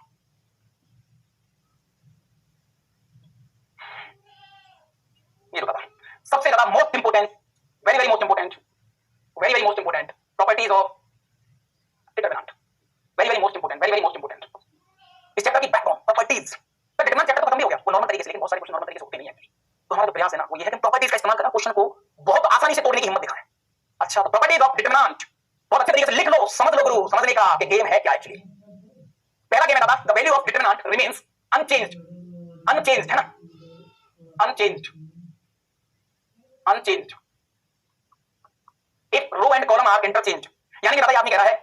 ये बताता सबसे ज्यादा most important very most important properties of determinant, very most important इस चैप्टर की बैकबोन प्रॉपर्टीज। तो डिटरमिनेंट चैप्टर तो खत्म भी हो गया, वो नॉर्मल तरीके से, लेकिन बहुत सारे क्वेश्चन नॉर्मल तरीके से होते नहीं है। तो हमारा जो प्रयास है ना वो ये है कि प्रॉपर्टीज का इस्तेमाल करना, क्वेश्चन को बहुत आसानी से तोड़ने की हिम्मत दिखाएं। अच्छा तो प्रॉपर्टीज ऑफ डिटरमिनेंट बहुत अच्छे तरीके से लिख लो, समझ लो गुरु, समझने का कि गेम है क्या एक्चुअली। पहला गेम है दादा, the value of determinant remains unchanged है ना, unchanged if row and column are interchanged. यानी कि दादा ये आदमी कह रहा है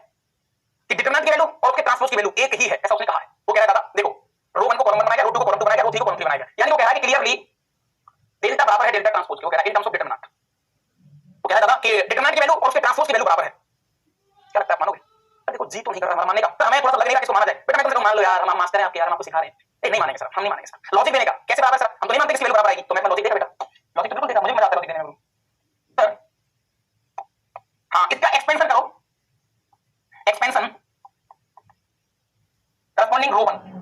कि डिटरमिनेंट की वैल्यू और उसके ट्रांसपोज की वैल्यू एक ही है, ऐसा उसने कहा है। वो कह रहा है दादा देखो रो 1 को कॉलम 1 बनाया गया, रो 2 को कॉलम 2 बनाया गया, रो 3 को कॉलम 3 बनाया गया। यानी वो कह रहा है कि क्लियरली डेल्टा बराबर है डेल्टा ट्रांसपोज के। वो कह रहा है इन टर्म्स ऑफ डिटरमिनेंट, वो कह रहा है दादा कि डिटरमिनेंट की वैल्यू और उसके ट्रांसपोज की वैल्यू बराबर है। क्या लगता है मानोगे? देखो जी तो नहीं कर रहा मानने का, हमें थोड़ा सा लगेगा कि इसको माना जाए। बेटा मैं तो मान लो यार, हम मास्टर हैं आपके यार, हम आपको सिखा रहे हैं। नहीं मानेंगे सर, हम नहीं मानेंगे सर। लॉजिक देने का कैसे बराबर सर, हम तो नहीं मानते इसकी वैल्यू बराबर आएगी। तो मैं अपना लॉजिक देगा बेटा, लॉजिक बिल्कुल देगा, मुझे मजा आता है लॉजिक देने में सर। हाँ इसका एक्सपेंशन करो, एक्सपेंशन करस्पॉन्डिंग रो 1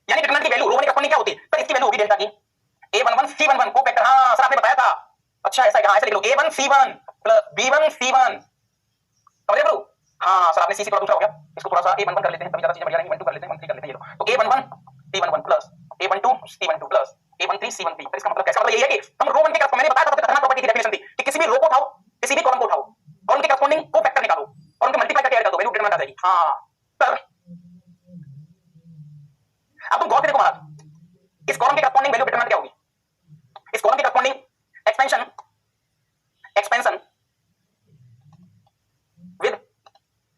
यानी डिटरमिनेंट की वैल्यू रो 1 की करस्पॉन्डिंग क्या होती है सर, इसकी वैल्यू होगी डेल्टा की a11 c11 को वेक्टर। हां सर आपने बताया था, अच्छा ऐसा है, हां ऐसे लिख लो a1 c1 plus b1 c1, समझे ब्रो। हां सर आपने c थोड़ा दूसरा हो गया, इसको थोड़ा सा a11 कर लेते हैं, तभी ज्यादा चीजें बढ़िया रहेंगी। 1 2 कर लेते हैं, 1 3 कर लेते हैं। ये लो तो a11 c11 plus a12 c12 plus a13 c13। तो इसका मतलब कैसा, मतलब ये है कि हम रो 1 के करस्पॉन्डिंग, मैंने बताया था सबसे खतरनाक प्रॉपर्टी की डेफिनेशन थी कि किसी भी रो को उठाओ, किसी भी कॉलम को उठाओ और उनके करस्पॉन्डिंग को फैक्टर निकालो और उनके मल्टीप्लाई करके ऐड कर दो, वैल्यू डिटरमिनेंट आ जाएगी। हां अब तुम गौर से देखो महाराज, इस कॉलम की करस्पॉन्डिंग वैल्यू डिटरमिनेंट क्या होगी? इस कॉलम की करस्पॉन्डिंग एक्सपेंशन विद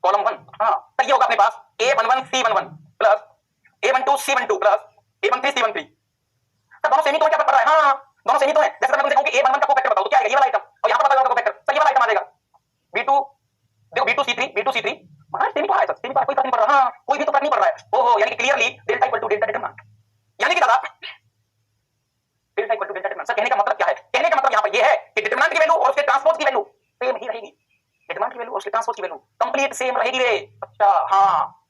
कॉलम 1, हाँ तो ये होगा अपने पास A11 C11 plus A12 C12 plus A13 C13। तो दोनों सेमी तो क्या पड़ रहा है? हाँ दोनों सेमी तो है। जैसे मैं तुमसे कहूं कि A11 का कोफैक्टर बताओ तो क्या आएगा? ये वाला आइटम, और यहां पर बताओ कोफैक्टर तो ये वाला आइटम आ जाएगा B2, देखो B2C3 महाराज सेमी तो है सर, सेमी तो कोई फर्क नहीं पड़ रहा। हाँ कोई भी तो फर्क नहीं पड़ रहा है। ओहो, यानी कि clearly delta equal to delta determinant, यानी कि दादा delta equal to delta determinant. Sir कहने का मतलब क्या है? कहने का मतलब यहां पर ये है कि डिटरमिनेंट की वैल्यू और उसके ट्रांसपोज की वैल्यू सेम ही रहेगी। डिटरमिनेंट की वैल्यू और उसके ट्रांसपोज की वैल्यू कंप्लीट सेम रहेगी रे। अच्छा हाँ,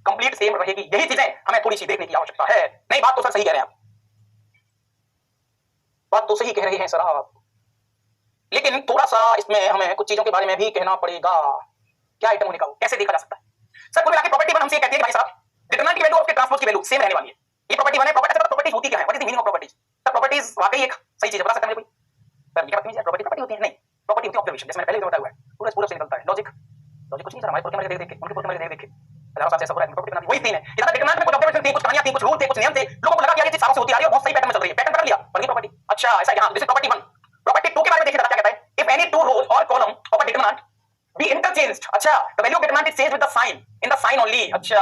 कंप्लीट सेम रहेगी। यही चीजें हमें थोड़ी सी देखने की आवश्यकता है। नहीं बात तो सर सही कह रहे हैं आप, बात तो सही कह रहे हैं सर आप, लेकिन थोड़ा सा इसमें हमें कुछ चीजों के बारे में भी कहना पड़ेगा। क्या आइटम होने का वो कैसे देखा जा सकता है? सर कुल मिला के प्रॉपर्टी 1 हमसे कहती है कि भाई साहब डिटरमिनेंट की वैल्यू और उसके ट्रांसपोज की वैल्यू सेम रहने वाली है। ये प्रॉपर्टी 1 है। प्रॉपर्टीज होती क्या है? What is the meaning of properties? Sir properties वाकई एक सही चीज है, बता सकते हैं कोई? सर क्या बात नहीं है, प्रॉपर्टी होती है? नहीं, प्रॉपर्टी होती है ऑब्जर्वेशन, जैसे मैंने पहले बताया हुआ है। पूरा से निकलता है लॉजिक कुछ नहीं सर, हमारे प्रोग्राम देख के उनके प्रोग्राम देख के हजारों साल से सब प्रॉपर्टी बना दी। वही सीन है, इतना डिटरमिनेंट में कुछ ऑब्जर्वेशन थी, कुछ कहानियां थी, कुछ रूल थे, कुछ नियम थे, लोगों को लगा कि यार ये चीज सालों से होती आ रही है, बहुत सही पैटर्न में चल रही है, पैटर्न पकड़ लिया, बन गई प्रॉपर्टी। अच्छा ऐसा है। हां दिस इज प्रॉपर्टी 1। प्रॉपर्टी 2 के बारे में देखिए क्या कहता है? If any two rows or column of a determinant be interchanged, अच्छा the value of determinant is changed with the sign, in the sign only. अच्छा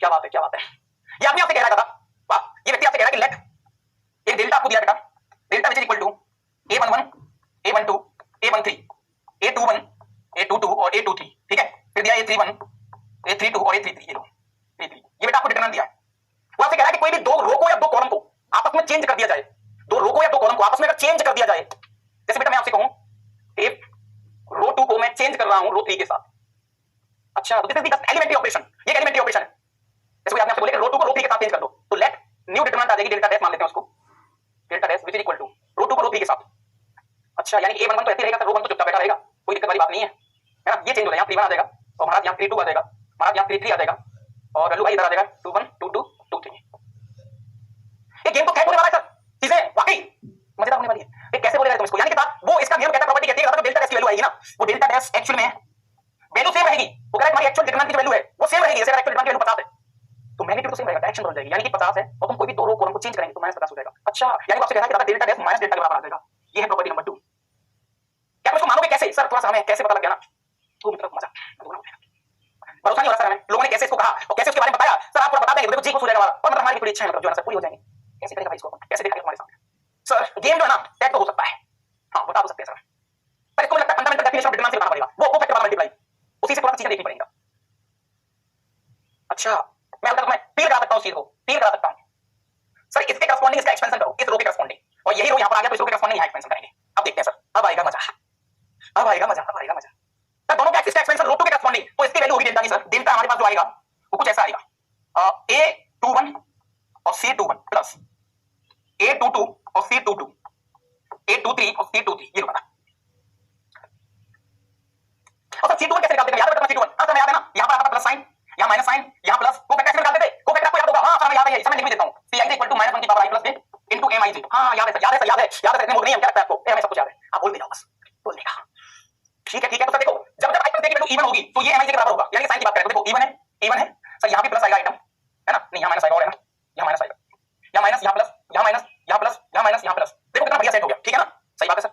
क्या बात है, क्या बात है। ये आदमी आपसे कह रहा था, वाह, ये व्यक्ति आपसे कह रहा है कि लेट एक डेल्टा आपको दिया बेटा, delta which is equal to A11 A12 A13 A21 A22 और A23, ठीक है? फिर दिया A31 A32 और A33, ये लो A3, ये बेटा आपको डिटरमिनेंट दिया है। वो आपसे कह रहा है कि कोई भी दो रो को या दो कॉलम को आपस में चेंज कर दिया जाए, दो रो को या दो कॉलम को आपस में अगर चेंज कर दिया जाए, जैसे बेटा मैं आपसे कहूं एक रो 2 को मैं चेंज कर रहा हूं रो 3 के साथ। अच्छा तो this is the elementary operation, ये एलिमेंट्री ऑपरेशन है। जैसे कोई आपसे बोले कि रो 2 को रो 3 के साथ चेंज कर दो, तो लेट न्यू डिटरमिनेंट आ जाएगी डेल्टा डैश, मान लेते हैं उसको delta dash which is equal to row 2 को रो 3 के साथ। अच्छा यानी कि A11 तो ऐसे रहेगा, रो 1 तो चुपचाप बैठा रहेगा, कोई दिक्कत वाली बात नहीं है, है ना? ये चेंज हो जाएगा, यहाँ 3 1 आ जाएगा और महाराज यहाँ 3 2 आ जाएगा, महाराज यहाँ 3 3 आ जाएगा और लल्लू भाई इधर आ जाएगा 2 1 2 2 2 3। ये गेम तो कैसे होने वाला है सर? चीजें वाकई मजेदार होने वाली है। ये कैसे बोलेगा तुम इसको? यानी कि वो इसका नियम कहता है, प्रॉपर्टी कहती है कि डेल्टा डैश की वैल्यू आएगी ना, वो डेल्टा डैश एक्चुअल में वैल्यू सेम रहेगी। वो कह रहा है हमारी एक्चुअल डिटरमिनेंट की वैल्यू है वो सेम रहेगी। जैसे अगर एक्चुअल डिटरमिनेंट की वैल्यू 50 है तो मैग्नीट्यूड तो सेम रहेगा, डायरेक्शन बदल जाएगी। यानी कि 50 है और तुम कोई भी दो रो कॉलम को चेंज करेंगे तो -50 हो जाएगा। अच्छा यानी आपसे कह रहा है कि डेल्टा डैश माइनस डेल्टा के बराबर आ जाएगा। ये है प्रॉपर्टी नंबर 2। क्या इसको मानोगे कैसे सर? थोड़ा सा हमें कैसे पता लग गया ना, तो मतलब मजा भरोसा नहीं हो रहा सर हमें, लोगों ने कैसे इसको कहा और कैसे उसके बारे में बताया सर, आप बता देंगे देखो जी कुछ हो जाएगा हमारा, और मतलब हमारी थोड़ी इच्छा है, मतलब जो है ना सर पूरी हो जाएंगी। कैसे करेगा भाई इसको? कैसे दिखाएगा हमारे सामने? सर गेम जो है ना टैग तो हो सकता है, हाँ बता तो सकते हैं सर, पर इसको लगता है फंडामेंटल डेफिनेशन ऑफ डिटरमिनेंट से बताना पड़ेगा, वो को फैक्टर वाला मल्टीप्लाई, उसी से थोड़ा चीजें देखनी पड़ेंगी। अच्छा मैं अगर मैं फील करा सकता हूं, चीज को फील करा सकता हूं सर, इसके करस्पॉन्डिंग इसका एक्सपेंशन करो, इस रो के करस्पॉन्डिंग, और यही रो यहां पर आ गया तो इस रो के करस्पॉन्डिंग यहां एक्सपेंशन करेंगे। अब देखते हैं सर, अब आएगा मजा, अब आएगा मजा, अब आएगा मजा। सर दोनों का इसका एक्सपेंशन रो 2 के करस्पॉन्डिंग, तो इसकी वैल्यू होगी डेल्टा की सर। डेल्टा हमारे पास जो आएगा वो कुछ ऐसा आएगा A21 और C21 प्लस A22 और C22 A23 और C23, ये बता। और सर C21 कैसे निकालते हैं? याद है बेटा C21? हां सर याद है ना, यहां पर आता था प्लस साइन, यहां माइनस साइन, यहां प्लस, को फैक्टर निकालते थे, को फैक्टर आपको याद होगा? हां सर याद है, इसमें लिख भी देता हूं, Ci = -1 की power i + j into Mij। हां याद है सर, याद है सर, याद है, याद है, इतने मूड नहीं है क्या लगता है आपको? हमें सब कुछ याद है, आप बोल भी जाओ बस, बोल देगा। ठीक है तो सर देखो, जब जब i + j की वैल्यू इवन होगी तो ये Mij के बराबर होगा, यानी कि साइन की बात करें तो देखो इवन है सर, यहां भी प्लस आएगा आइटम, है ना? नहीं यहां माइनस आएगा, और है ना, यहां माइनस आएगा, यहां माइनस, यहां प्लस, यहां माइनस, यहां प्लस, यहां माइनस, यहां प्लस, देखो कितना बढ़िया सेट हो गया, ठीक है ना? सही बात है सर।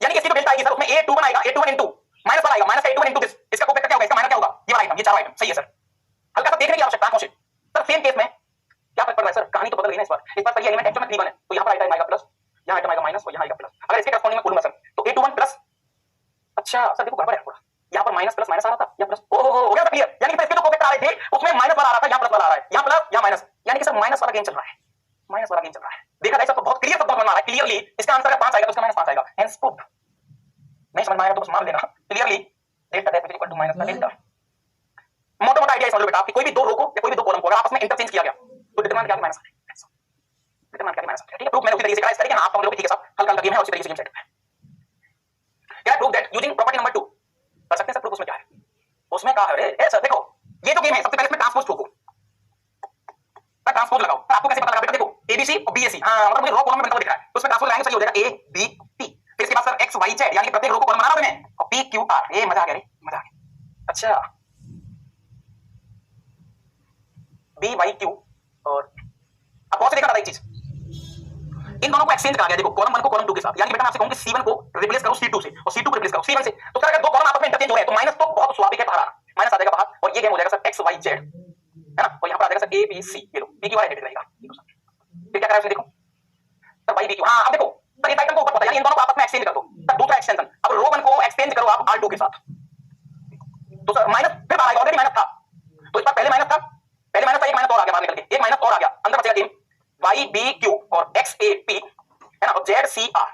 यानी कि इसकी जो डेल्टा आएगी सर उसमें A21 आएगा, A21 इनटू -1 आएगा, माइनस का A21 इनटू दिस, इसका को फैक्टर क्या होगा? इसका माइनस क्या होगा? ये वाला आइटम, ये चारों आइटम, सही है सर। हल्का सा देखने की आवश्यकता है सर। सेम केस में क्या फर्क पड़ रहा है सर? कहानी तो बदल गई ना इस बार ये एलिमेंट एक्चुअल में 3 1 है, तो यहां पर आइटम आएगा प्लस, यहां आइटम आएगा माइनस और यहां आएगा प्लस। अगर इसके करस्पॉन्डिंग में बोलूंगा सर तो A21 प्लस, अच्छा सर देखो गड़बड़ है थोड़ा, यहां पर माइनस प्लस माइनस आ रहा था, यहां प्लस, ओहो हो गया क्लियर। यानी कि इसके जो कोफैक्टर आ रहे थे उसमें माइनस वाला आ रहा था, यहां प्लस वाला आ रहा है, यहां प्लस यहां माइनस, यानी कि सर माइनस वाला गेम चल रहा है, माइनस वाला गेम चल रहा है। देखा जाए सब बहुत क्लियर शब्दों में बना रहा है, क्लियरली इसका आंसर अगर 5 आएगा तो इसका -5 आएगा, हेंस प्रूव्ड। नहीं समझ में आएगा तो बस मान लेना, clearly delta dash equal to minus का डेल्टा। मोटा-मोटा आइडिया समझ लो बेटा, आपकी कोई भी दो रो को या कोई भी दो कॉलम को अगर आपस में इंटरचेंज किया गया तो डिटरमिनेंट क्या माइनस आएगा, डिटरमिनेंट क्या माइनस आएगा। ठीक है, प्रूफ मैंने उसी तरीके से करा, इस तरीके आप समझ लो ठीक है साहब, हल्का-हल्का गेम है और उसी तरीके से गेम सेट है। क्या proof that using property number 2 कर सकते हैं सर? प्रूफ उसमें क्या है? उसमें क्या है रे सर? देखो ये जो गेम है सबसे पहले इसमें ट्रांसपोज ठोको, ट्रांसपोज लगाओ। आपको कैसे पता लगा बेटा? देखो ABC और BAC, हां मतलब मुझे रो कॉलम में बनता हुआ दिख रहा है तो उसमें ट्रांसपोज लगाएंगे, सही हो जाएगा ABC। फिर इसके बाद सर XYZ, यानी कि प्रत्येक रो को कॉलम बना रहे हैं, और PQR, ये मजा आ गया रे, मजा आ गया। अच्छा बी वाई क्यू और अब बहुत से देखा था एक चीज, इन दोनों को एक्सचेंज करा गया। देखो कॉलम 1 को कॉलम 2 के साथ, यानी बेटा मैं आपसे कहूंगा कि C1 को रिप्लेस करो C2 से और C2 को रिप्लेस करो C1 से। तो सर अगर दो कॉलम आपस में इंटरचेंज हो रहे हैं तो माइनस तो बहुत स्वाभाविक है, बाहर आना, माइनस आ जाएगा बाहर और ये गेम हो जाएगा सर x y z, है ना, और यहां पर आ जाएगा सर a b c, ये लो p q r एडिट रहेगा। फिर क्या करा है देखो सर y b q, हां अब देखो सर इस आइटम को ऊपर पता, यानी इन दोनों को आपस में एक्सचेंज कर दो। सर दूसरा एक्सटेंशन, अब रो 1 को एक्सचेंज करो आप r2 के साथ, तो सर माइनस फिर बाहर आएगा, ऑलरेडी माइनस था तो इस बार पहले माइनस था, पहले माइनस था, एक माइनस और आ गया बाहर निकल के, एक माइनस और आ गया, अंदर बचेगा गेम y b q और x a p, है ना, और z c r,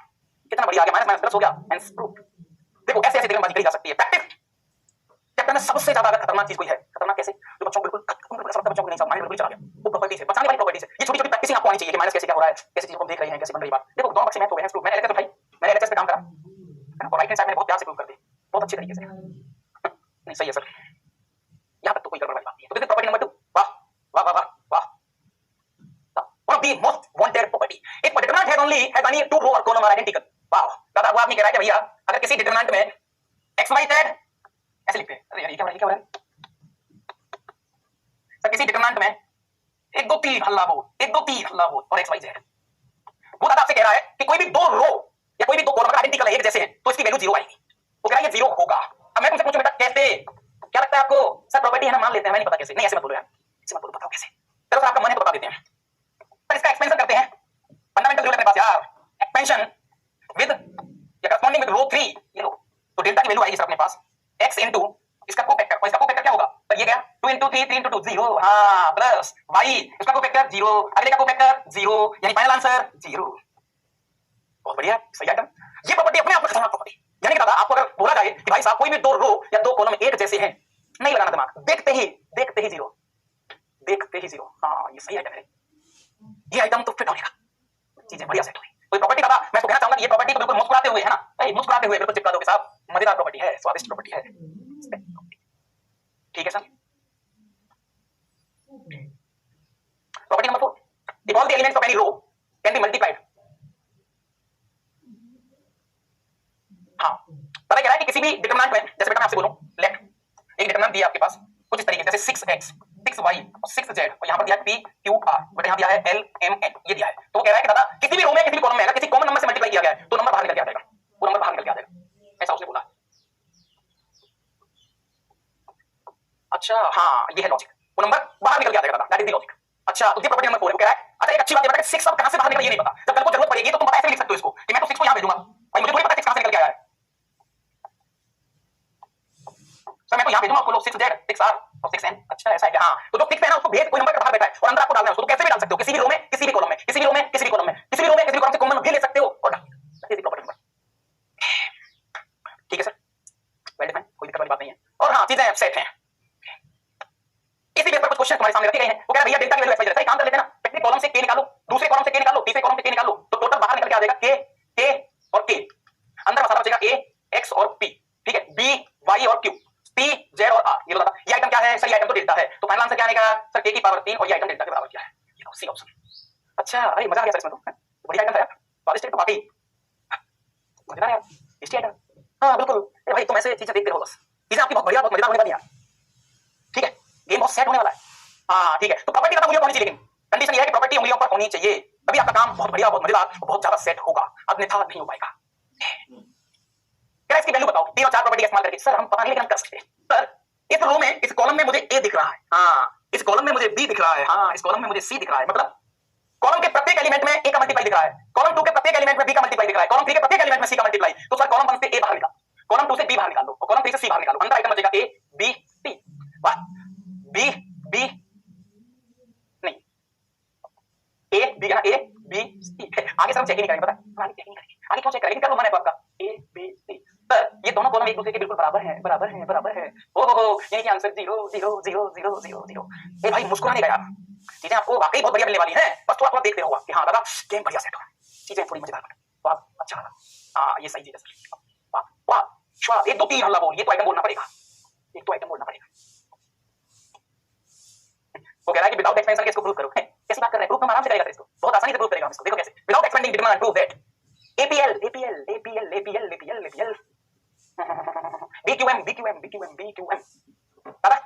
कितना बढ़िया आ गया, माइनस माइनस प्लस हो गया, हेंस प्रूफ। देखो ऐसे ऐसे दिमाग करी जा सकती है। प्रैक्टिस चैप्टर में सबसे ज्यादा अगर खतरनाक चीज कोई है, खतरनाक कैसे, जो बच्चों को बिल्कुल सब बच्चों को नहीं समझ, माइंड बिल्कुल चला गया, वो प्रॉपर्टीज है, बचाने वाली प्रॉपर्टीज है। ये छोटी छोटी प्रैक्टिसिंग आपको आनी चाहिए कि माइनस कैसे क्या हो रहा है, कैसे चीजों को देख रहे हैं, कैसे बन रही बात। देखो दोनों पक्ष में तो है प्रूफ, मैंने एलएचएस उठाई, मैंने एलएचएस पे काम करा, है ना, और राइट हैंड साइड मैंने बहुत प्यार से प्रूव कर दी, बहुत अच्छे तरीके से। नहीं सही है सर, यहां तक तो कोई गड़बड़ वाली बात नहीं है। तो दिस इज प्रॉपर्टी नंबर 2, वाह वाह वाह वाह वाह, one of the most wanted property if a determinant has only two row or column are identical। वाह दादा, वो आपने कह रहा है कि भैया अगर किसी डिटरमिनेंट में x y z ऐसे लिखते हैं, अरे यार ये क्या हो रहा है सर, किसी डिटरमिनेंट में 1 2 3 हल्ला बोल, 1 2 3 हल्ला बोल और x y z, वो दादा आपसे कह रहा है कि कोई भी दो रो या कोई भी दो कॉलम आइडेंटिकल है, एक जैसे हैं, तो इसकी वैल्यू 0 आएगी। वो कह रहा है ये 0 होगा। अब मैं तुमसे पूछूं बेटा कैसे, क्या लगता है आपको? सर प्रॉपर्टी है ना, मान लेते हैं, मैं नहीं पता कैसे, नहीं ऐसे मत बोलो यार, ऐसे मत बोलो, बताओ कैसे। चलो सर आपका मन है तो बता देते हैं, पर इसका एक्सपेंशन करते हैं, फंडामेंटल रूल है अपने पास यार, एक्सपेंशन विद या करस्पॉन्डिंग विद रो 3, ये लो, तो डेल्टा की वैल्यू आएगी सर अपने पास x इनटू इसका कोफैक्टर, और इसका कोफैक्टर क्या होगा? तो ये क्या 2 इनटू 3 3 इनटू 2 0, हां प्लस y इसका कोफैक्टर 0, अगले का कोफैक्टर 0, यानी फाइनल आंसर 0। बहुत बढ़िया, सही आइटम। ये प्रॉपर्टी अपने आप में खतरनाक प्रॉपर्टी, यानी कि दादा आपको अगर बोला जाए कि भाई साहब कोई भी दो रो या दो कॉलम एक जैसे हैं, नहीं लगाना दिमाग, देखते ही 0, देखते ही 0। हां ये सही आइटम है, ये आइटम तो फिट होगा, चीजें बढ़िया सेट हुई। कोई प्रॉपर्टी दादा मैं तो कहना चाहूंगा कि ये प्रॉपर्टी को बिल्कुल मुस्कुराते हुए, है ना, भाई मुस्कुराते हुए बिल्कुल चिपका दोगे साहब, मजेदार प्रॉपर्टी है, स्वादिष्ट प्रॉपर्टी है, ठीक है sir. Property number 4, if all the elements of any row can be multiplied। हाँ पता कह रहा है कि किसी भी डिटरमिनेंट में, जैसे बेटा मैं आपसे बोलूं लेट एक डिटरमिनेंट दिया आपके पास कुछ इस तरीके से, जैसे 6x 6y और 6z और यहाँ पर दिया है p q r, बट यहाँ दिया है l m n, ये दिया है। तो वो कह रहा है कि दादा किसी भी रो में किसी भी कॉलम में अगर किसी कॉमन नंबर से मल्टीप्लाई किया गया है तो नंबर बाहर निकल के आ जाएगा, वो नंबर बाहर निकल के आ जाएगा, ऐसा उसने बोला। अच्छा हाँ ये है लॉजिक, वो नंबर बाहर निकल के आ जाएगा दादा, दैट इज द लॉजिक। अच्छा तो ये प्रॉपर्टी नंबर 4 है, वो कह रहा है अच्छा एक अच्छी बात है बेटा 6 अब कहां से बाहर निकला ये नहीं पता, जब कल को जरूरत पड़ेगी तो तुम पता ऐसे लिख सकते हो इसको कि मैं तो 6 को यहां भेजूंगा, भाई मुझे थोड़ी पता 6 कहां से निकल के आया है, सर मैं तो यहां भेजूंगा आपको, लो 6z 6r और 6n। अच्छा ऐसा है क्या? हाँ तो जो 6 है ना उसको भेज, कोई नंबर बाहर बैठा है और अंदर आपको डालना है उसको, तो कैसे भी डाल सकते हो, किसी भी रो में किसी भी कॉलम में, किसी भी रो में किसी भी कॉलम में, किसी भी रो में किसी भी कॉलम से कॉमन भी ले सकते हो और डाल, इसी प्रॉपर्टी नंबर, ठीक है सर, वेल डिफाइन, कोई दिक्कत वाली बात नहीं है। और हाँ चीजें सेट हैं, इसी बेस पर कुछ क्वेश्चन तुम्हारे सामने रखे गए हैं। वो कह रहा है भैया डेल्टा की वैल्यू एक्स वाई जेड, सही काम कर लेते हैं ना, पहले कॉलम से k निकालो, दूसरे कॉलम से k निकालो, तीसरे कॉलम से k निकालो, तो टोटल बाहर निकल के आ जाएगा k और k, अंदर मसाला बचेगा a x और p, ठीक है, b y और q, p z और r। ये लो दादा ये आइटम क्या है? सही आइटम तो डेल्टा है, तो फाइनल आंसर क्या आएगा सर k की पावर 3 और ये आइटम डेल्टा के बराबर क्या है, ये लो सी ऑप्शन। अच्छा अरे मजा आ गया सर इसमें, तो बढ़िया आइटम था यार, स्वादिष्ट है तो वाकई मजेदार यार, टेस्टी आइटम। हां बिल्कुल, अरे भाई तुम ऐसे चीजें देखते रहो बस, चीजें आपकी बहुत बढ़िया बहुत मजेदार होने वाली है, ठीक है, गेम बहुत सेट होने वाला है। हाँ ठीक है, तो प्रॉपर्टी पता उंगलियों पर होनी चाहिए, लेकिन कंडीशन ये है कि प्रॉपर्टी उंगलियों पर होनी चाहिए, तभी आपका काम बहुत बढ़िया बहुत मजेदार और बहुत ज्यादा सेट होगा, अन्यथा नहीं हो पाएगा। क्या इसकी वैल्यू बताओ 3 और 4 प्रॉपर्टी इस्तेमाल करके? सर हम पता नहीं लेकिन हम कर सकते हैं। सर इस रो में इस कॉलम में मुझे ए दिख रहा है, हाँ इस कॉलम में मुझे बी दिख रहा है, हाँ इस कॉलम में मुझे सी दिख रहा है, मतलब कॉलम के प्रत्येक एलिमेंट में ए का मल्टीप्लाई दिख रहा है, कॉलम 2 के प्रत्येक एलिमेंट में बी का मल्टीप्लाई दिख रहा है, कॉलम 3 के प्रत्येक एलिमेंट में सी का मल्टीप्लाई। तो सर कॉलम 1 से ए बाहर निकालो, कॉलम 2 से बी बाहर निकालो और कॉलम 3 से सी बाहर निकालो, अंदर आइटम बचेगा ए बी सी। वाह बी बी नहीं ए बी ना, ए बी सी, आगे सर हम चेक ही नहीं करेंगे, पता आगे चेक नहीं करेंगे, आगे क्यों चेक करेंगे, कर लो मन है तो आपका ए बी सी। सर ये दोनों कॉलम एक दूसरे के बिल्कुल बराबर हैं, बराबर हैं, बराबर है, ओ हो यानी कि आंसर 0 0 0 0 0 0। ए भाई मुस्कुराने का यार, चीजें आपको वाकई बहुत बढ़िया मिलने वाली हैं, बस थोड़ा थोड़ा देखते रहो कि हाँ दादा गेम बढ़िया सेट हो रहा है, चीजें थोड़ी मजेदार बने, वाह अच्छा लगा, हाँ ये सही चीज है सर, वाह वाह श्वा 1 2 3 हल्ला बोल, ये तो आइटम बोलना पड़ेगा, एक तो आइटम बोलना पड़ेगा। वो कह रहा है कि विदाउट एक्सपेंशन के इसको प्रूव करो, कैसे बात कर रहे हैं, प्रूफ हम आराम से करेगा, इसको बहुत आसानी से प्रूव करेगा हम इसको, देखो कैसे, without expanding determinant prove that APL APL APL APL APL APL BQM BQM BQM BQM। दादा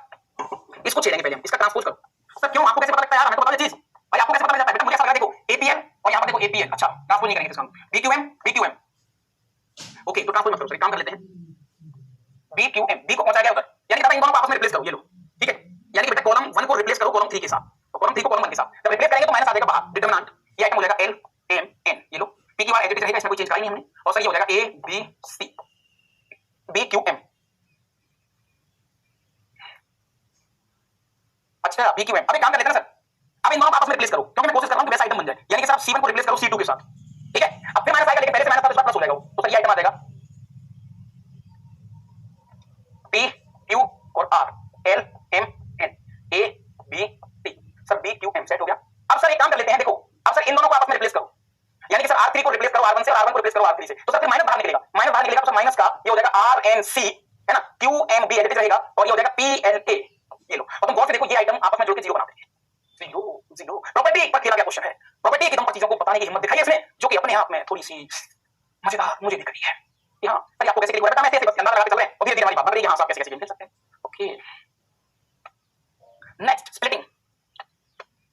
इसको छेड़ेंगे पहले हम, इसका ट्रांसपोज करो, सर क्यों? आपको कैसे पता लगता है यार? मैं तो बता ये चीज भाई, आपको कैसे पता लग जाता है बेटा? मुझे ऐसा लगा, देखो एपीएन और यहाँ पर देखो एपीएन, अच्छा ट्रांसपोज नहीं करेंगे इसका हम, बीक्यूएम बीक्यूएम, ओके तो ट्रांसपोज मत करो, सॉरी काम कर लेते हैं, बीक्यूएम, बी को पहुंचा गया उधर, यानी कि इन दोनों को आपस में रिप्लेस करो, ये लो ठीक है, यानी कि बेटा कॉलम 1 को रिप्लेस करो कॉलम 3 के साथ, तो कॉलम 3 को कॉलम 1 के साथ जब रिप्लेस करेंगे तो माइनस आ जाएगा बाहर, डिटरमिनेंट ये आइटम हो जाएगा एल एम एन, ये लो पी की बार एडिट रहेगा, इसमें कोई चेंज करा ही नहीं हमने, और सर ये हो जाएगा A B C B Q M, अच्छा बी क्यू एम। अब एक काम कर लेते हैं ना सर, अब इन दोनों को आपस में रिप्लेस करो, क्योंकि मैं कोशिश कर रहा हूं कि वैसा आइटम बन जाए, यानी कि सर आप C1 को रिप्लेस करो C2 के साथ, ठीक है, अब फिर माइनस आएगा, लेकिन पहले से माइनस था तो प्लस हो जाएगा, तो सर ये आइटम आ जाएगा P Q और R L M N A B C, sir B Q M set हो गया। अब सर एक काम कर लेते हैं, देखो अब सर इन दोनों को आपस में रिप्लेस करो, यानी कि सर R3 को रिप्लेस करो R1 से और R1 को रिप्लेस करो R3 से, तो सर फिर माइनस बाहर निकलेगा, माइनस बाहर निकलेगा तो सर माइनस का ये हो जाएगा RNC है ना, QMB एडिट रहेगा और ये हो जाएगा PLA, ये लो, और तुम गौर से देखो ये आइटम आपस में जोड़ के जीरो बना देंगे, जीरो जीरो। प्रॉपर्टी पर खेला गया क्वेश्चन है, प्रॉपर्टी की तुम चीजों को बताने की हिम्मत दिखाई इसमें, जो कि अपने आप में थोड़ी सी मजेदार मुझे दिख रही है। यहाँ अरे आपको कैसे खेलना है, मैं ऐसे बस अंदाजा लगा के चल रहे हैं और धीरे धीरे हमारी बात बन रही है, यहाँ आप कैसे कैसे गेम खेल सकते हैं। Okay next, splitting,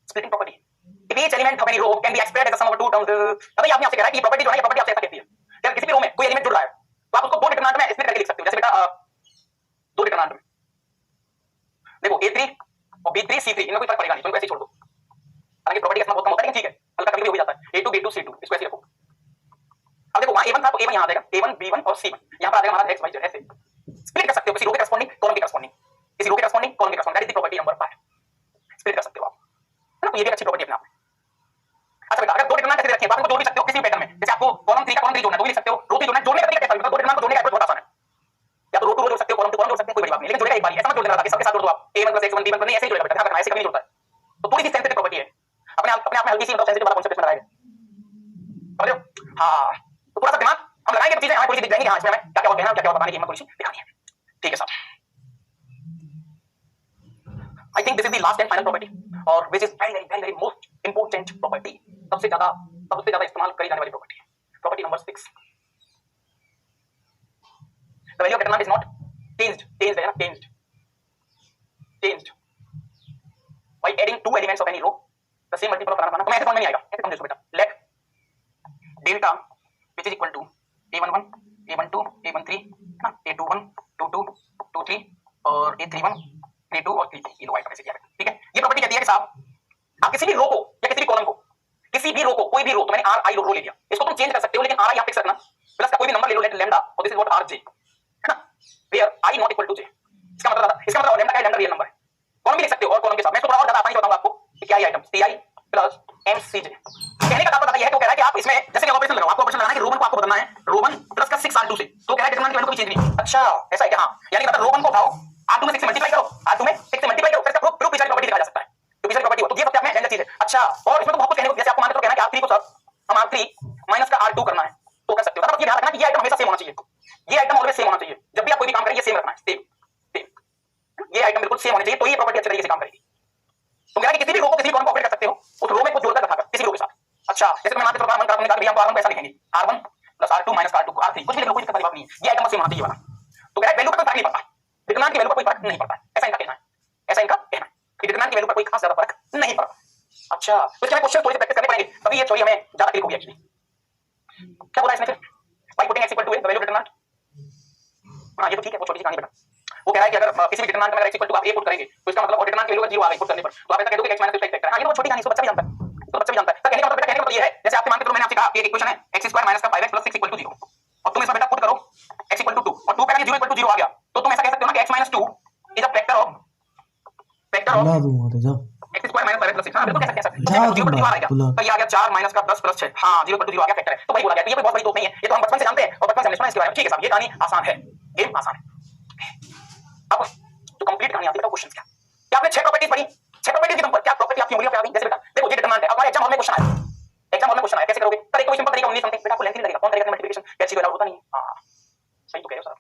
splitting property, if each element of any row can be expressed as a sum of two terms, अबे आपने आपसे कह रहा है कि प्रॉपर्टी जो है ये प्रॉपर्टी आपसे ऐसा कहती है, जब किसी भी रो में कोई एलिमेंट जुड़ रहा है तो आप उसको दो डिटरमिनेंट में स्प्लिट करके लिख सकते हो, जैसे बेटा दो डिटरमिनेंट में देखो A3 और B3 C3 इनमें कोई फर्क पड़ेगा नहीं, तो इनको ऐसे छोड़ दो, हालांकि प्रॉपर्टी का बहुत कम होता है लेकिन ठीक है, हल्का कभी भी हो जाता है, A2 B2 C2 इसको ऐसे रखो। अब देखो वहां A1 था तो A1 यहां आ जाएगा, A1 B1 और C1 यहां पर आ जाएगा हमारा X Y Z, ऐसे स्प्लिट कर सकते हो किसी रो के करस्पॉन्डिंग कॉलम के करस्पॉन्डिंग, किसी रो के करस्पॉन्डिंग कॉलम के corresponding, that is the property number 5, split कर सकते हो आप, है ना, तो ये भी एक अच्छी प्रॉपर्टी अपने आप में। अच्छा बेटा अगर दो डिटरमिनेंट कैसे रखें, आप इनको जोड़ भी सकते हो किसी भी पैटर्न में, जैसे आपको कॉलम 3 का कॉलम 3 जोड़ना है तो भी लिख सकते हो, रो 3 जोड़ना है, जोड़ने का तरीका कैसा है, दो डिटरमिनेंट को जोड़ने का अप्रोच बहुत आसान है, या तो रो 2 रो जोड़ सकते हो, कॉलम 2 कॉलम जोड़ सकते हो, कोई बड़ी बात नहीं, लेकिन जोड़ेगा एक बार, ऐसा मत जोड़ देना ताकि सबके साथ जोड़ दो आप A1 + X1 B1 नहीं, ऐसे ही जोड़ेगा बेटा, ध्यान रखना ऐसे कभी नहीं जोड़ता है, तो थोड़ी सी सेंसिटिव प्रॉपर्टी है, अपने आप में हल्की सी मतलब सेंसिटिव वाला कॉन्सेप्ट इसमें लगाएगा, समझ रहे हो? हां तो थोड़ा सा दिमाग हम लगाएंगे तो चीजें हमें थोड़ी सी दिख जाएंगी, हां इसमें हमें क्या क्या कहना है, क्या क्या बताने की हिम्मत थोड़ी सी दिखानी है, ठीक है साहब। I think this is the last and final property, और which is very most important property, सबसे ज्यादा इस्तेमाल करी जाने वाली प्रॉपर्टी है, property number 6, the value of determinant is not changed है ना, changed by adding two elements of any row, the same multiple of बनाना, तो मैं ऐसे फॉर्म में नहीं आएगा, ऐसे समझो बेटा, let delta which is equal to A11 A12 A13 ना, A21 22 23 और A31 A2 और 3 ये लो आइटम ऐसे किया है, ठीक है। ये प्रॉपर्टी कहती है कि साहब आप किसी भी रो को या किसी भी कॉलम को, किसी भी रो को, कोई भी रो, तो मैंने आर आई रो ले लिया, इसको तुम चेंज कर सकते हो, लेकिन आर आई आप फिक्स रखना, प्लस का कोई भी नंबर ले लो, लेट लैम्डा, और this is what are J है ना, where I not equal to J, इसका मतलब लैम्डा का लैम्डा रियल नंबर है, कॉलम भी लिख सकते हो और कॉलम के साथ, मैं इसको थोड़ा और ज्यादा आसानी से बताऊंगा आपको कि क्या ये item T I plus M C J, कहने का तात्पर्य यह है, तो कह रहा है कि आप इसमें जैसे कि ऑपरेशन लगाओ, आपको ऑपरेशन लगाना है कि रो 1 को आपको बदलना है रो 1 प्लस का 6 R2 से, तो कह रहा है डिटरमिनेंट की वैल्यू को चेंज नहीं, अच्छा ऐसा है क्या, हां यानी कि रो 1 को उठाओ R2 में 6 से मल्टीप्लाई करो, R2 में 6 से मल्टीप्लाई करो, फिर इसका प्रूफ पिछली प्रॉपर्टी दिखाया जा सकता है, तो पिछली प्रॉपर्टी हो, तो ये सबसे अपने डेंजर चीज है। अच्छा और इसमें तो बहुत कुछ कहने को, जैसे आपको मान के तो कहना है कि R3 को सर हम R3 माइनस का R2 करना है तो कर सकते हो, मतलब ये ध्यान रखना कि ये आइटम हमेशा सेम होना चाहिए, ये आइटम ऑलवेज सेम होना चाहिए, जब भी आप कोई भी काम करें ये सेम रखना है, सेम ये आइटम बिल्कुल सेम होना चाहिए, तो ये प्रॉपर्टी अच्छी तरीके से काम करेगी। तो कह रहा है कि किसी भी रो को किसी भी कॉलम को ऑपरेट कर सकते हो, उस रो में कुछ जोड़कर रखा किसी रो के साथ, अच्छा जैसे मैं मानते प्रोग्राम कर रहा हूं, R1 को ऐसा लिखेंगे R1 + R2 - R2 R3 कुछ भी लिखो, कोई दिक्कत वाली बात नहीं है, ये आइटम सेम होना चाहिए वाला, तो कह रहा है वैल्यू का कोई फर्क नहीं पड़ता, डिटरमिनेंट की वैल्यू का कोई फर्क नहीं पड़ता, ऐसा इनका कहना है, ऐसा इनका कहना है कि डिटरमिनेंट की वैल्यू पर कोई खास ज्यादा फर्क नहीं पड़ता। अच्छा तो इसके क्वेश्चन थोड़ी सी प्रैक्टिस करने पड़ेंगे, तभी ये थ्योरी हमें ज्यादा क्लिक होगी एक्चुअली। क्या बोला इसने फिर, by putting x = a the value determinant, हां ये तो ठीक है, वो छोटी सी कहानी बेटा, वो कह रहा है कि अगर किसी भी डिटरमिनेंट में अगर x = आप a पुट करेंगे तो इसका मतलब और डिटरमिनेंट की वैल्यू का 0 आ गई पुट करने पर, तो आप ऐसा कह दो कि x - उसका एक फैक्टर है, हां ये तो छोटी कहानी, इसको बच्चा भी जानता है, तो बच्चा भी जानता है, तो कहने का मतलब बेटा, कहने का मतलब ये है, जैसे आपके मान के चलो मैंने आपसे कहा कि एक इक्वेशन है x² - 5x + 6 = 0, और तुम इसमें बेटा पुट करो x = 2 और 2 पे अगर 0 = 0 आ गया, तो तुम ऐसा कह सकते हो ना कि x - 2 is a factor of बुला दूंगा तो जाओ, x² - 5x + 6, हां बिल्कुल कह सकते हैं सर, 0 = 0 आ गया, तो ये आ गया 4 - का 10 + 6, हां 0 = 0 आ गया, फैक्टर है, तो वही बोला गया, तो ये कोई बहुत बड़ी तोप नहीं है, ये तो हम बचपन से जानते हैं और बचपन से हमने सुना इसके बारे में, ठीक है साहब, ये कहानी आसान है, गेम आसान है। अब तो कंप्लीट कहानी आती है, तो क्वेश्चंस क्या, क्या आपने 6 प्रॉपर्टीज पढ़ी, 6 प्रॉपर्टीज की तुम क्या प्रॉपर्टी आपकी उंगलियों पे आ गई, जैसे बेटा देखो ये डिटरमिनेंट है, अब हमारे एग्जाम हॉल में क्वेश्चन आया, एग्जाम हॉल में क्वेश्चन आया, कैसे करोगे, सर एक कोई सिंपल तरीका 19 समथिंग, बेटा आपको लेंथ नहीं लगेगा, कौन करेगा मल्टीप्लिकेशन, कैसे कोई डाउट होता नहीं है, हां सही तो कह रहे हो सर,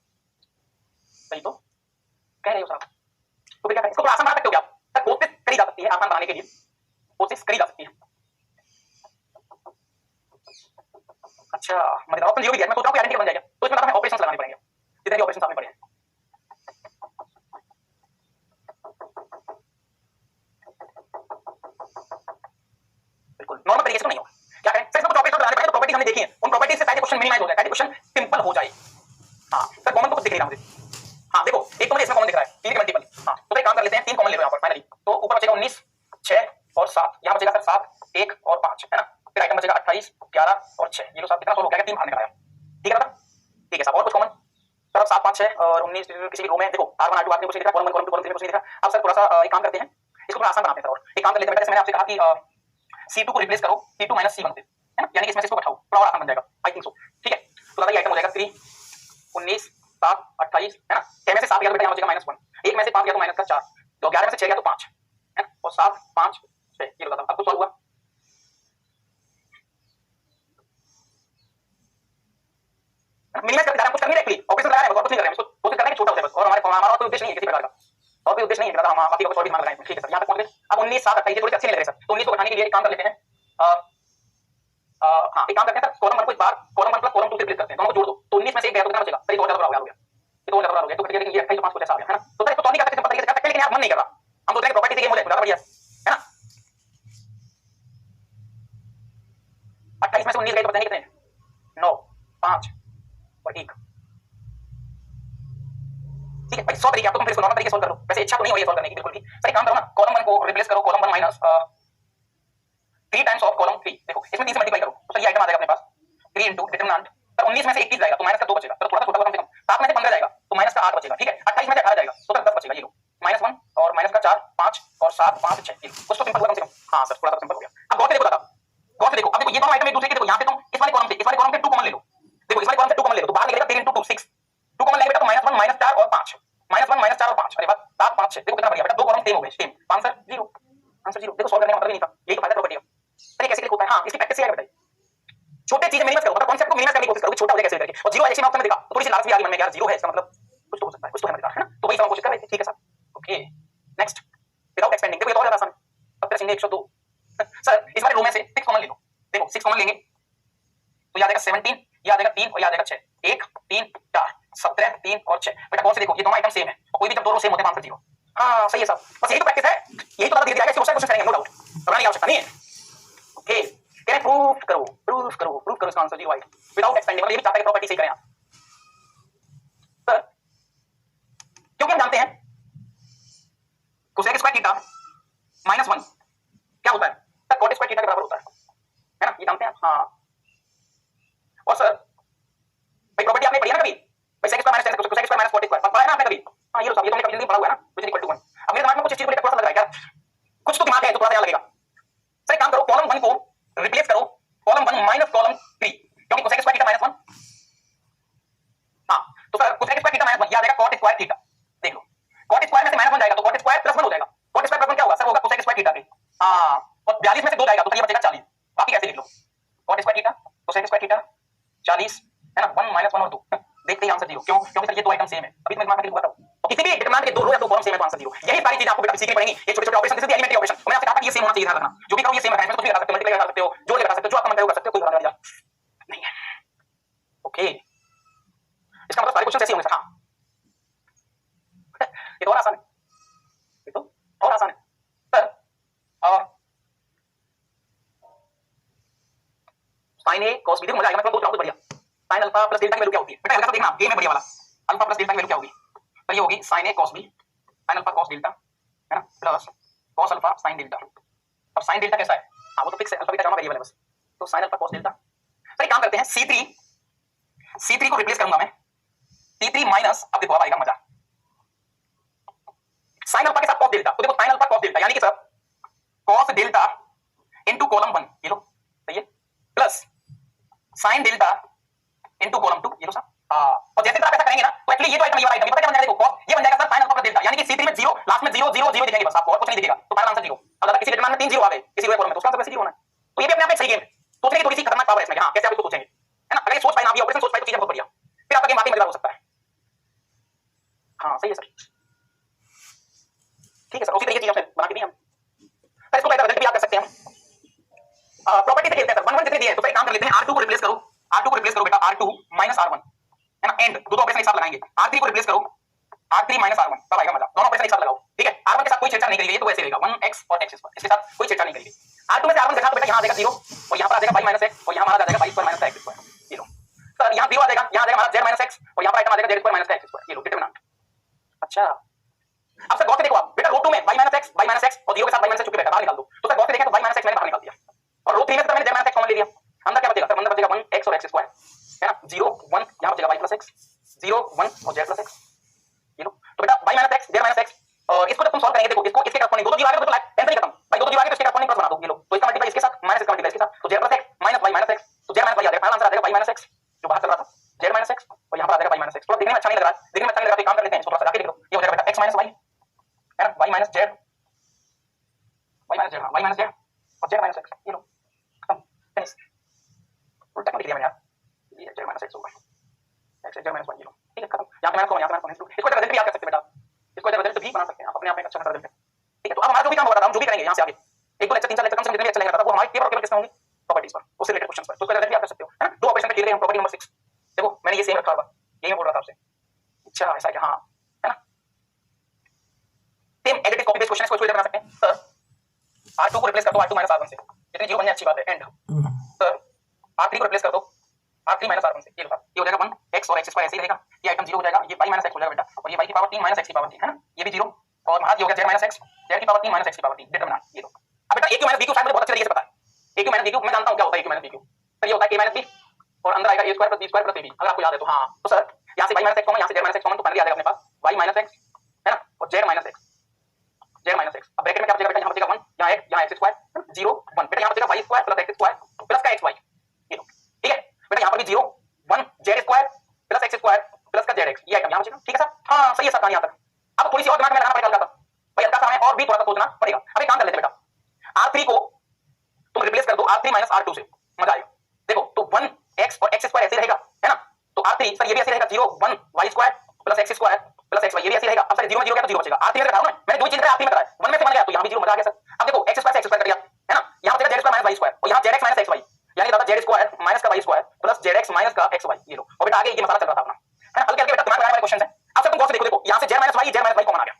सही तो कह रहे हो सर, तो क्या करें, इसको आसान बना सकते हो क्या, तक कोशिश करी जा सकती है, आसान बनाने के लिए कोशिश करी जा सकती है। अच्छा मतलब ऑप्शन 0 भी दिया, मैं सोच रहा हूं कि आइडेंटिटी बन जाएगा, तो इसमें हमें ऑपरेशंस लगाने पड़ेंगे, जितने भी ऑपरेशंस आपने पढ़े हैं, दिख नहीं रहा मुझे। हाँ देखो एक तो मुझे इसमें कॉमन दिख रहा है 3 के मल्टीपल। हाँ तो एक काम कर लेते हैं 3 कॉमन ले लो यहाँ पर फाइनली। तो ऊपर बचेगा 19 6 और 7, यहाँ बचेगा सर 7 1 और 5 है ना। फिर आइटम बचेगा 28 11 और 6। ये लो सब कितना सोल्व हो गया 3 बाहर निकल आया। ठीक है ना, ठीक है साहब। और कुछ कॉमन सर 7 5 6 और 19 किसी भी रो में देखो R1 R2 आपने कुछ नहीं लिखा, कॉलम 1 कॉलम 2 कॉलम 3 कुछ नहीं लिखा। अब सर थोड़ा सा एक काम करते हैं, इसको थोड़ा आसान बनाते हैं सर। और एक काम कर लेते हैं बेटा, जैसे मैंने आपसे कहा कि C2 को रिप्लेस करो C2 - C1 से, है ना, यानी कि इसमें से इसको घटाओ, थोड़ा और आसान बन जाएगा आई थिंक सो। ठीक है तो दादा ये आइटम हो जाएगा 3 19 7 28 है ना। 6 में से 7 गया तो बेटा यहाँ बचेगा -1, 1 में से 5 गया तो -4, तो 11 में से 6 गया तो 5 है ना, और 7 5 6 ये लो दादा। अब तो सॉल्व हुआ। मिनिमाइज करके कुछ करनी है एक्चुअली, ऑपरेशन लगा रहे हैं, और कुछ नहीं कर रहे हैं, इसको कोशिश करना है कि छोटा हो जाए बस। और हमारा कोई उद्देश्य नहीं है किसी प्रकार का, और कोई उद्देश्य नहीं है दादा, हम बाकी को सॉल्व दिमाग लगाएं। ठीक है सर, यहाँ तक पहुंच गए। अब 19 7 28 थोड़ी अच्छी नहीं लग रही सर, तो 19 को घटाने के लिए एक काम कर लेते हैं। हाँ एक काम करते हैं सर, कॉलम 1 को इस बार कॉलम 1 प्लस कॉलम 2 से रिप्लेस करते हैं, दोनों को जोड़ दो। तो 19 में से एक गया तो कितना बचेगा सर, 2 ज्यादा हो गया, ये 2 ज्यादा हो गया, तो लेकिन ये 28 5 कुछ ऐसा आ गया है ना। तो सर इसको सॉल्व नहीं करते सिंपल तरीके से कर सकते, लेकिन यार मन नहीं कर रहा, हम सोच रहे हैं प्रॉपर्टी से गेम हो जाए, ज्यादा बढ़िया है ना। 28 में से 19 गए तो बताएंगे कितने, 9 5 और 1। ठीक है भाई 100 तरीके, आप तो तुम फिर इसको नॉर्मल तरीके सोल्व कर लो, वैसे इच्छा तो नहीं हो रही है सोल्व करने की बिल्कुल भी। सर एक काम करो ना, कॉलम 1 को रिप्लेस करो column 1 minus 3 times of column 3। देखो इसमें 3 से मल्टीप्लाई करो तो सर ये आइटम आ जाएगा अपने पास 3 इनटू डिटरमिनेंट। सर 19 में से 21 जाएगा तो माइनस का 2 बचेगा, तो थोड़ा सा छोटा कम से कम। 7 में से 15 जाएगा तो माइनस का 8 बचेगा। ठीक है 28 में से 18 जाएगा तो सर 10 बचेगा, ये लो -1 और माइनस का 4 5 और 7 5 6। कुछ तो सिंपल हुआ कम से कम। हां सर थोड़ा सा सिंपल हो गया। अब गौर से देखो दादा, गौर से देखो। अब देखो ये दोनों आइटम एक दूसरे के, देखो यहां पे तुम इस वाले कॉलम से 2 कॉमन ले लो। देखो इस वाले कॉलम से 2 कॉमन ले लो तो बाहर निकलेगा 3 इनटू 2 6। 2 कॉमन लेंगे बेटा तो -1 -4 और 5, -1 -4 और 5। अरे बात 7 5 6 देखो कितना बढ़िया बेटा, 2 कॉलम सेम हो गए, सेम। Answer 0, answer 0। देखो सॉल्व करने का मतलब ही नहीं था, यही तो फायदा प्रॉपर्टी का। अरे कैसे क्लिक होता है, हां इसकी प्रैक्टिस है बताइए। छोटे चीजें मिनिमाइज करो, मतलब कॉन्सेप्ट को मिनिमाइज करने की कोशिश करो, छोटा हो जाए कैसे करके। और 0 जैसे मैं आपको देखा तो थोड़ी सी लालच भी आ गई मन में, यार 0 है इसका मतलब कुछ तो हो सकता है, कुछ तो है मजेदार, है ना। तो वही सब कोशिश कर रहे थे। ठीक है sir okay next without expanding. देखो ये तो और ज्यादा आसान है। अब तेरे सिंह 102 सर इस बारे रो में से 6 कॉमन ले लो। देखो 6 कॉमन लेंगे तो याद आएगा 17, याद आएगा 3 और याद आएगा 6। 1 3 4 17 3 और 6। बेटा कौन से देखो ये दोनों आइटम सेम है, कोई भी जब दो रो सेम होते हैं आंसर 0। हां सही है साहब, बस यही तो प्रैक्टिस है, यही तो धीरे-धीरे आएगा, इसको क्वेश्चन करेंगे नो डाउट, घबराने की आवश्यकता नहीं है। ओके कह रहे प्रूफ करो इसका आंसर 0 आएगा विदाउट एक्सपेंडिंग। मतलब ये भी चाहता है प्रॉपर्टी सही करें आप सर, क्योंकि हम जानते हैं कोसेक स्क्वायर थीटा -1 क्या होता है सर, कॉट स्क्वायर थीटा के बराबर होता है ना, ये जानते हैं। हां और सर भाई प्रॉपर्टी आपने पढ़ी है ना कभी भाई, sec square -10 cosec square -cot square पढ़ा है ना आपने कभी। हां ये लो साहब, ये तो हमने कभी पढ़ा हुआ है ना, which is equal to 1। अब मेरे दिमाग में कुछ चीज को लेकर थोड़ा सा लग रहा है क्या, कुछ तो दिमाग है तो थोड़ा सा यहाँ लगेगा। सर एक काम करो, कॉलम 1 को रिप्लेस करो कॉलम 1 माइनस कॉलम 3, क्योंकि कोसेक स्क्वायर थीटा -1। हां तो सर कोसेक स्क्वायर थीटा -1 याद आएगा कॉट स्क्वायर थीटा। देख लो कॉट स्क्वायर में से -1 जाएगा तो कॉट स्क्वायर +1 हो जाएगा। कॉट स्क्वायर +1 क्या होगा सर, होगा कोसेक स्क्वायर थीटा के। हां और 42 में से 2 जाएगा तो ये बचेगा 40। बाकी कैसे लिख लो, cot square theta cosec square theta 40 है ना, 1 -1 और 2। देखते ही आंसर 0, क्यों, क्योंकि सर ये दो आइटम सेम है। अभी मैं दिमाग में लिखूंगा तो किसी भी डिटरमिनेंट के 2 रो या 2 कॉलम सेम है तो आंसर 0। यही सारी चीजें आपको बेटा सीखनी पड़ेंगी, ये छोटे-छोटे ऑपरेशन, जैसे एलिमेंट्री ऑपरेशन। मैंने आपसे कहा था कि ये सेम होना चाहिए, ध्यान रखना। जो भी करो ये सेम रखना है, कुछ भी लगा सकते हो, मल्टीप्लाई कर सकते हो, जोड़ लगा सकते हो, जो आप मन करे कर सकते हो, कोई बहाना नहीं है। ओके इसका मतलब सारे क्वेश्चन ऐसे होंगे सर। हां ये तो और आसान है, ये तो और आसान है सर। और sin a cos b, देखो मजा आएगा, मतलब बहुत बढ़िया। sin अल्फा प्लस डेल्टा की वैल्यू क्या होती है बेटा, हल्का सा देखना ए में बढ़िया वाला, अल्फा प्लस डेल्टा की वैल्यू क्या होगी, तो ये होगी sin a cos b, sin alpha cos delta है ना, plus cos alpha sin delta. अब sin डेल्टा कैसा है, हां वो तो फिक्स है, अल्फा बीटा गामा वेरिएबल है बस। तो sin alpha cos delta. Sir एक काम करते हैं, c3 को रिप्लेस करूंगा मैं c3 माइनस, अब देखो अब आएगा मजा, sin अल्फा के साथ cos डेल्टा। तो देखो sin अल्फा cos डेल्टा यानी कि sir cos delta into column 1, ये लो सही है, plus sin delta into column 2, ये लो सर। और जैसे आप ऐसा करेंगे ना तो एक्चुअली ये तो आइटम, ये वाला आइटम, ये पता क्या बन जाएगा, देखो cos ये बन जाएगा sir sin alpha plus delta, यानी कि c3 में 0 लास्ट में 0 0 0 दिखेंगे बस आपको, और कुछ नहीं दिखेगा, तो फाइनल आंसर 0। अगर किसी डिटरमिनेंट में 3 0 आ गए किसी भी कॉलम में तो उसका आंसर वैसे 0 होना है। तो ये भी अपने आप में सही गेम है, सोचने की थोड़ी सी खतरनाक पावर है इसमें। हां कैसे आप इसको सोचेंगे है ना, अगर ये सोच पाए ना, ये ऑपरेशन सोच पाए तो चीजें बहुत बढ़िया, फिर आपका गेम वाकई मजेदार हो सकता है। हां सही है सर, ठीक है सर, उसी तरीके की चीज हमने बना के दी हम। सर इसको बेहतर रिजल्ट भी आप कर सकते हैं हम। प्रॉपर्टी से खेलते हैं सर, 1 1 जितने दिए हैं तो फिर काम कर लेते हैं, R2 को रिप्लेस करो, R2 को रिप्लेस करो बेटा R2 माइनस R1 है ना, एंड दो ऑपरेशन एक साथ लगाएंगे। R3 को रिप्लेस करो R3 माइनस R1, तब आएगा मजा। दोनों ऑपरेशन एक साथ लगाओ, ठीक है। R1 के साथ कोई छेड़छाड़ नहीं करेंगे, ये तो वैसे रहेगा 1x और x स्क्वायर, इसके साथ कोई छेड़छाड़ नहीं करेंगे। R2 में से R1 घटा तो बेटा यहां आ जाएगा 0 और यहां पर आ जाएगा y माइनस x और यहां पर आ जाएगा y square minus x square, ये लो सर। यहां 0 आ जाएगा, यहां आ जाएगा हमारा z माइनस x और यहां पर आइटम आ जाएगा z square minus x square, ये लो डिटरमिनेंट। अच्छा अब सर गौर से देखो आप बेटा रो 2 में y - x और 0 के साथ y - x चुके बेटा बाहर निकाल दो, तो सर गौर से देखें तो y - x मैंने बाहर निकाल दिया और रो 3 में तो मैंने z - x कॉमन ले लिया, अंदर क्या बचेगा सर, अंदर बचेगा 1x और x स्क्वायर है ना, 0 1 यहां बचेगा y + x, 0 1 और z + x, ये लो। तो बेटा y - x z - x और इसको जब तुम सॉल्व करेंगे देखो इसको इसके करस्पॉन्डिंग दो जीरो आ गए तो टेंशन नहीं खत्म भाई, दो जीरो आ गए तो इसके करस्पॉन्डिंग प्लस बना दो, ये लो। तो इसका मल्टीप्लाई इसके साथ माइनस इसका मल्टीप्लाई इसके साथ, तो z + x - y - x, तो z - y आ जाएगा, फाइनल आंसर आ जाएगा y - x जो बाहर चल रहा था, z - x और यहां पर आ जाएगा y - x। थोड़ा देखने में अच्छा नहीं लग रहा है, देखने में अच्छा नहीं लग रहा तो एक काम कर लेते हैं, इसको थोड़ा सा जाके लिख लो, ये हो जाएगा बेटा x - y है ना, y - z y - z और z - x, ये लो खत्म फिनिश। उल्टा क्यों लिख दिया मैंने यार, ये z - x होगा, x z - 1 ये लो, ठीक है खत्म। यहां पे माइनस को यहां पे माइनस को, इसको रिजल्ट भी याद कर सकते हैं बेटा, इसको रिजल्ट भी बना सकते हैं आप अपने आप में, अच्छा खासा रिजल्ट है, ठीक है। तो अब हमारा जो भी काम हो रहा था हम जो भी करेंगे यहां से आगे एक दो लेक्चर तीन चार लेक्चर कम से कम जितने भी अच्छे लगेगा वो हमारे पेपर और केवल किसमें होंगे, प्रॉपर्टीज पर, उससे रिलेटेड क्वेश्चंस पर, तो उसका रिजल्ट भी आप कर सकते हो है ना। दो ऑपरेशन पे खेल रहे हैं हम, प्रॉपर्टी नंबर 6 देखो मैंने ये सेम रखा हुआ, यही मैं बोल रहा था आपसे, अच्छा ऐसा है क्या, हां है ना। Same additive copy paste question इसको इसको बना सकते हैं सर, r2 को रिप्लेस कर दो r2 - r1 से, इतनी जीरो बनने अच्छी बात है, एंड सर r3 को रिप्लेस कर दो r3 - r1 से, ये लो ये हो जाएगा 1x और x स्क्वायर ऐसे ही रहेगा, ये आइटम 0 हो जाएगा, ये y - x हो जाएगा बेटा, और ये y की पावर 3 - x की पावर 3 है ना, ये भी 0 और महाज ये हो गया z - x z की पावर 3 - x की पावर 3 डिटरमिनेंट, ये लो। अब बेटा a q - b q शायद मुझे बहुत अच्छे तरीके से पता है, a q - b q मैं जानता हूं क्या होता है, a q - b q sir ये होता है a - b और अंदर आएगा a square + b square + ab, अगर आपको याद है तो हां। तो सर यहां से y - x कॉमन, यहां से z - x कॉमन, तो फाइनली आ जाएगा अपने पास y - x है ना और z - x, अब ब्रैकेट में क्या बचेगा बेटा, यहां बचेगा 1 यहां x स्क्वायर 0 1 बेटा, यहां बचेगा y square + x square plus का xy, ये लो ठीक है बेटा, यहां पर भी 0 1 z square + x square plus का zx, ये आइटम यहां बचेगा, ठीक है सर, हां सही है सर, यहां तक। अब थोड़ी सी और दिमाग में लगाना पड़ेगा हल्का सा भाई, हल्का सा हमें और भी थोड़ा सा सोचना पड़ेगा। अब एक काम कर लेते हैं बेटा, r3 को तुम रिप्लेस कर दो r3 - r2 से, मजा आएगा। देखो तो 1x और x स्क्वायर ऐसे रहेगा है ना, तो r3 सर ये भी ऐसे रहेगा 0 1 y square + x square + xy, ये भी ऐसे रहेगा। अब सर 0 में 0 गया तो 0 बचेगा, r3 में रखा हूं ना मैंने, दो चीज रखा r3 में रखा है 1 में से बन गया तो यहां भी 0 मजा आ गया सर। अब देखो x स्क्वायर से x स्क्वायर कट गया है ना, यहां बचेगा z स्क्वायर - y स्क्वायर और यहां zx - xy, यानी दादा z स्क्वायर - का y स्क्वायर प्लस zx - का xy, ये लो। और बेटा आगे ये मसाला चल रहा था अपना है ना, हल्के हल्के बेटा दिमाग लगाने वाले क्वेश्चन है। अब सर तुम गौर से देखो, देखो यहां से z - y कॉमन आ गया,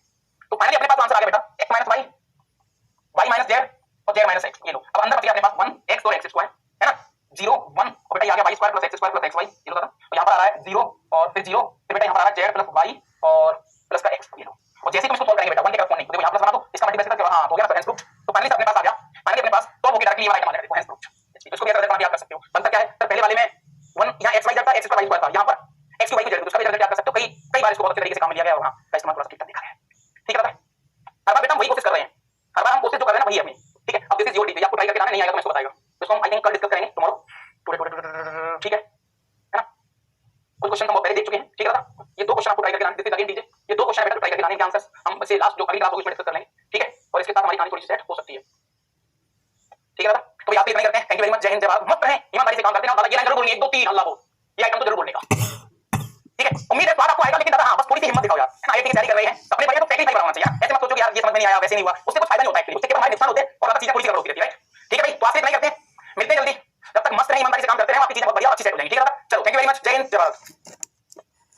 तो फाइनली अपने पास आंसर आ गया बेटा x - y y - z और z - x, ये लो। अब अंदर बच गया अपने पास 1x और x स्क्वायर है ना, 0 1 और बेटा ये आ गया y square + x square + xy, ये लो दादा, और यहां पर आ रहा है 0 और फिर 0, फिर बेटा यहां पर आ रहा है z + y और प्लस का x, ये लो। और जैसे तुम इसको सॉल्व करेंगे बेटा 1 के करस्पॉन्डिंग देखो यहां प्लस बना दो, इसका मल्टीप्लाई करके हां हो गया हेंस प्रूफ। तो फाइनली अपने पास आ गया, फाइनली अपने पास सॉल्व हो गया डायरेक्टली ये वाला आइटम आ जाएगा, देखो हेंस प्रूफ। इसको भी अगर याद कर सकते हो, बनता क्या है सर, पहले वाले में 1 यहां x y z था, x स्क्वायर y स्क्वायर था, यहां पर x y को z, उसका भी रिजल्ट याद कर सकते हो, कई बार इसको बहुत अच्छे तरीके से काम लिया गया और हां का इस्तेमाल थोड़ा सा ठीक दिखा है, ठीक है। हर बार बेटा हम वही कोशिश कर रहे हैं, हर बार हम कोशिश जो कर रहे हैं ना वही है अपनी, ठीक है। अब दिस इज योर डी, आपको ट्राई करके लाना नहीं आएगा तो मैं इसको बताएगा, तो इसको हम आई थिंक कल डिस्कस करेंगे टुमारो, ठीक है ना। कुछ क्वेश्चन हम पहले देख चुके हैं, ठीक है दादा, ये दो क्वेश्चन आपको ट्राई करके लाने, दिस इज अगेन डीजे, ये दो क्वेश्चन बेटा ट्राई करके लाने के आंसर्स हम बस ये लास्ट जो अगली क्लास होगी उसमें डिस्कस कर लेंगे, ठीक है। और इसके साथ हमारी कहानी थोड़ी सी सेट हो सकती है, ठीक है दादा। तो आप इतना करते हैं, थैंक यू वेरी मच, जय हिंद जय भारत, मत रहे ईमानदारी से काम करते हैं दादा, ये लाइन जरूर बोलनी 1 2 3 अल्लाह बोल, ये आइटम तो जरूर बोलने का, ठीक है। उम्मीद है स्वाद आपको आएगा, लेकिन दादा हां बस थोड़ी सी हिम्मत दिखाओ यार, आईआईटी की तैयारी कर रहे हैं, अपने बढ़िया तो टेक्निक बनाना चाहिए यार, ऐसे मत सोचो कि यार ये समझ में नहीं आया वैसे नहीं हुआ, उससे कुछ फायदा नहीं होता एक्चुअली, उससे केवल हमारे नुकसान होते हैं और ज्यादा चीजें थोड़ी सी गड़बड़ होती रहती है, राइट, ठीक है भाई। तो आपसे इतना करते हैं, मिलते हैं जल्दी, जब तक मस्त रहे ईमानदारी से काम करते रहे, आपकी चीजें बहुत बढ़िया अच्छी सेट हो जाएंगी, ठीक है दादा। चलो थैंक यू वेरी मच, जय हिंद जय भारत।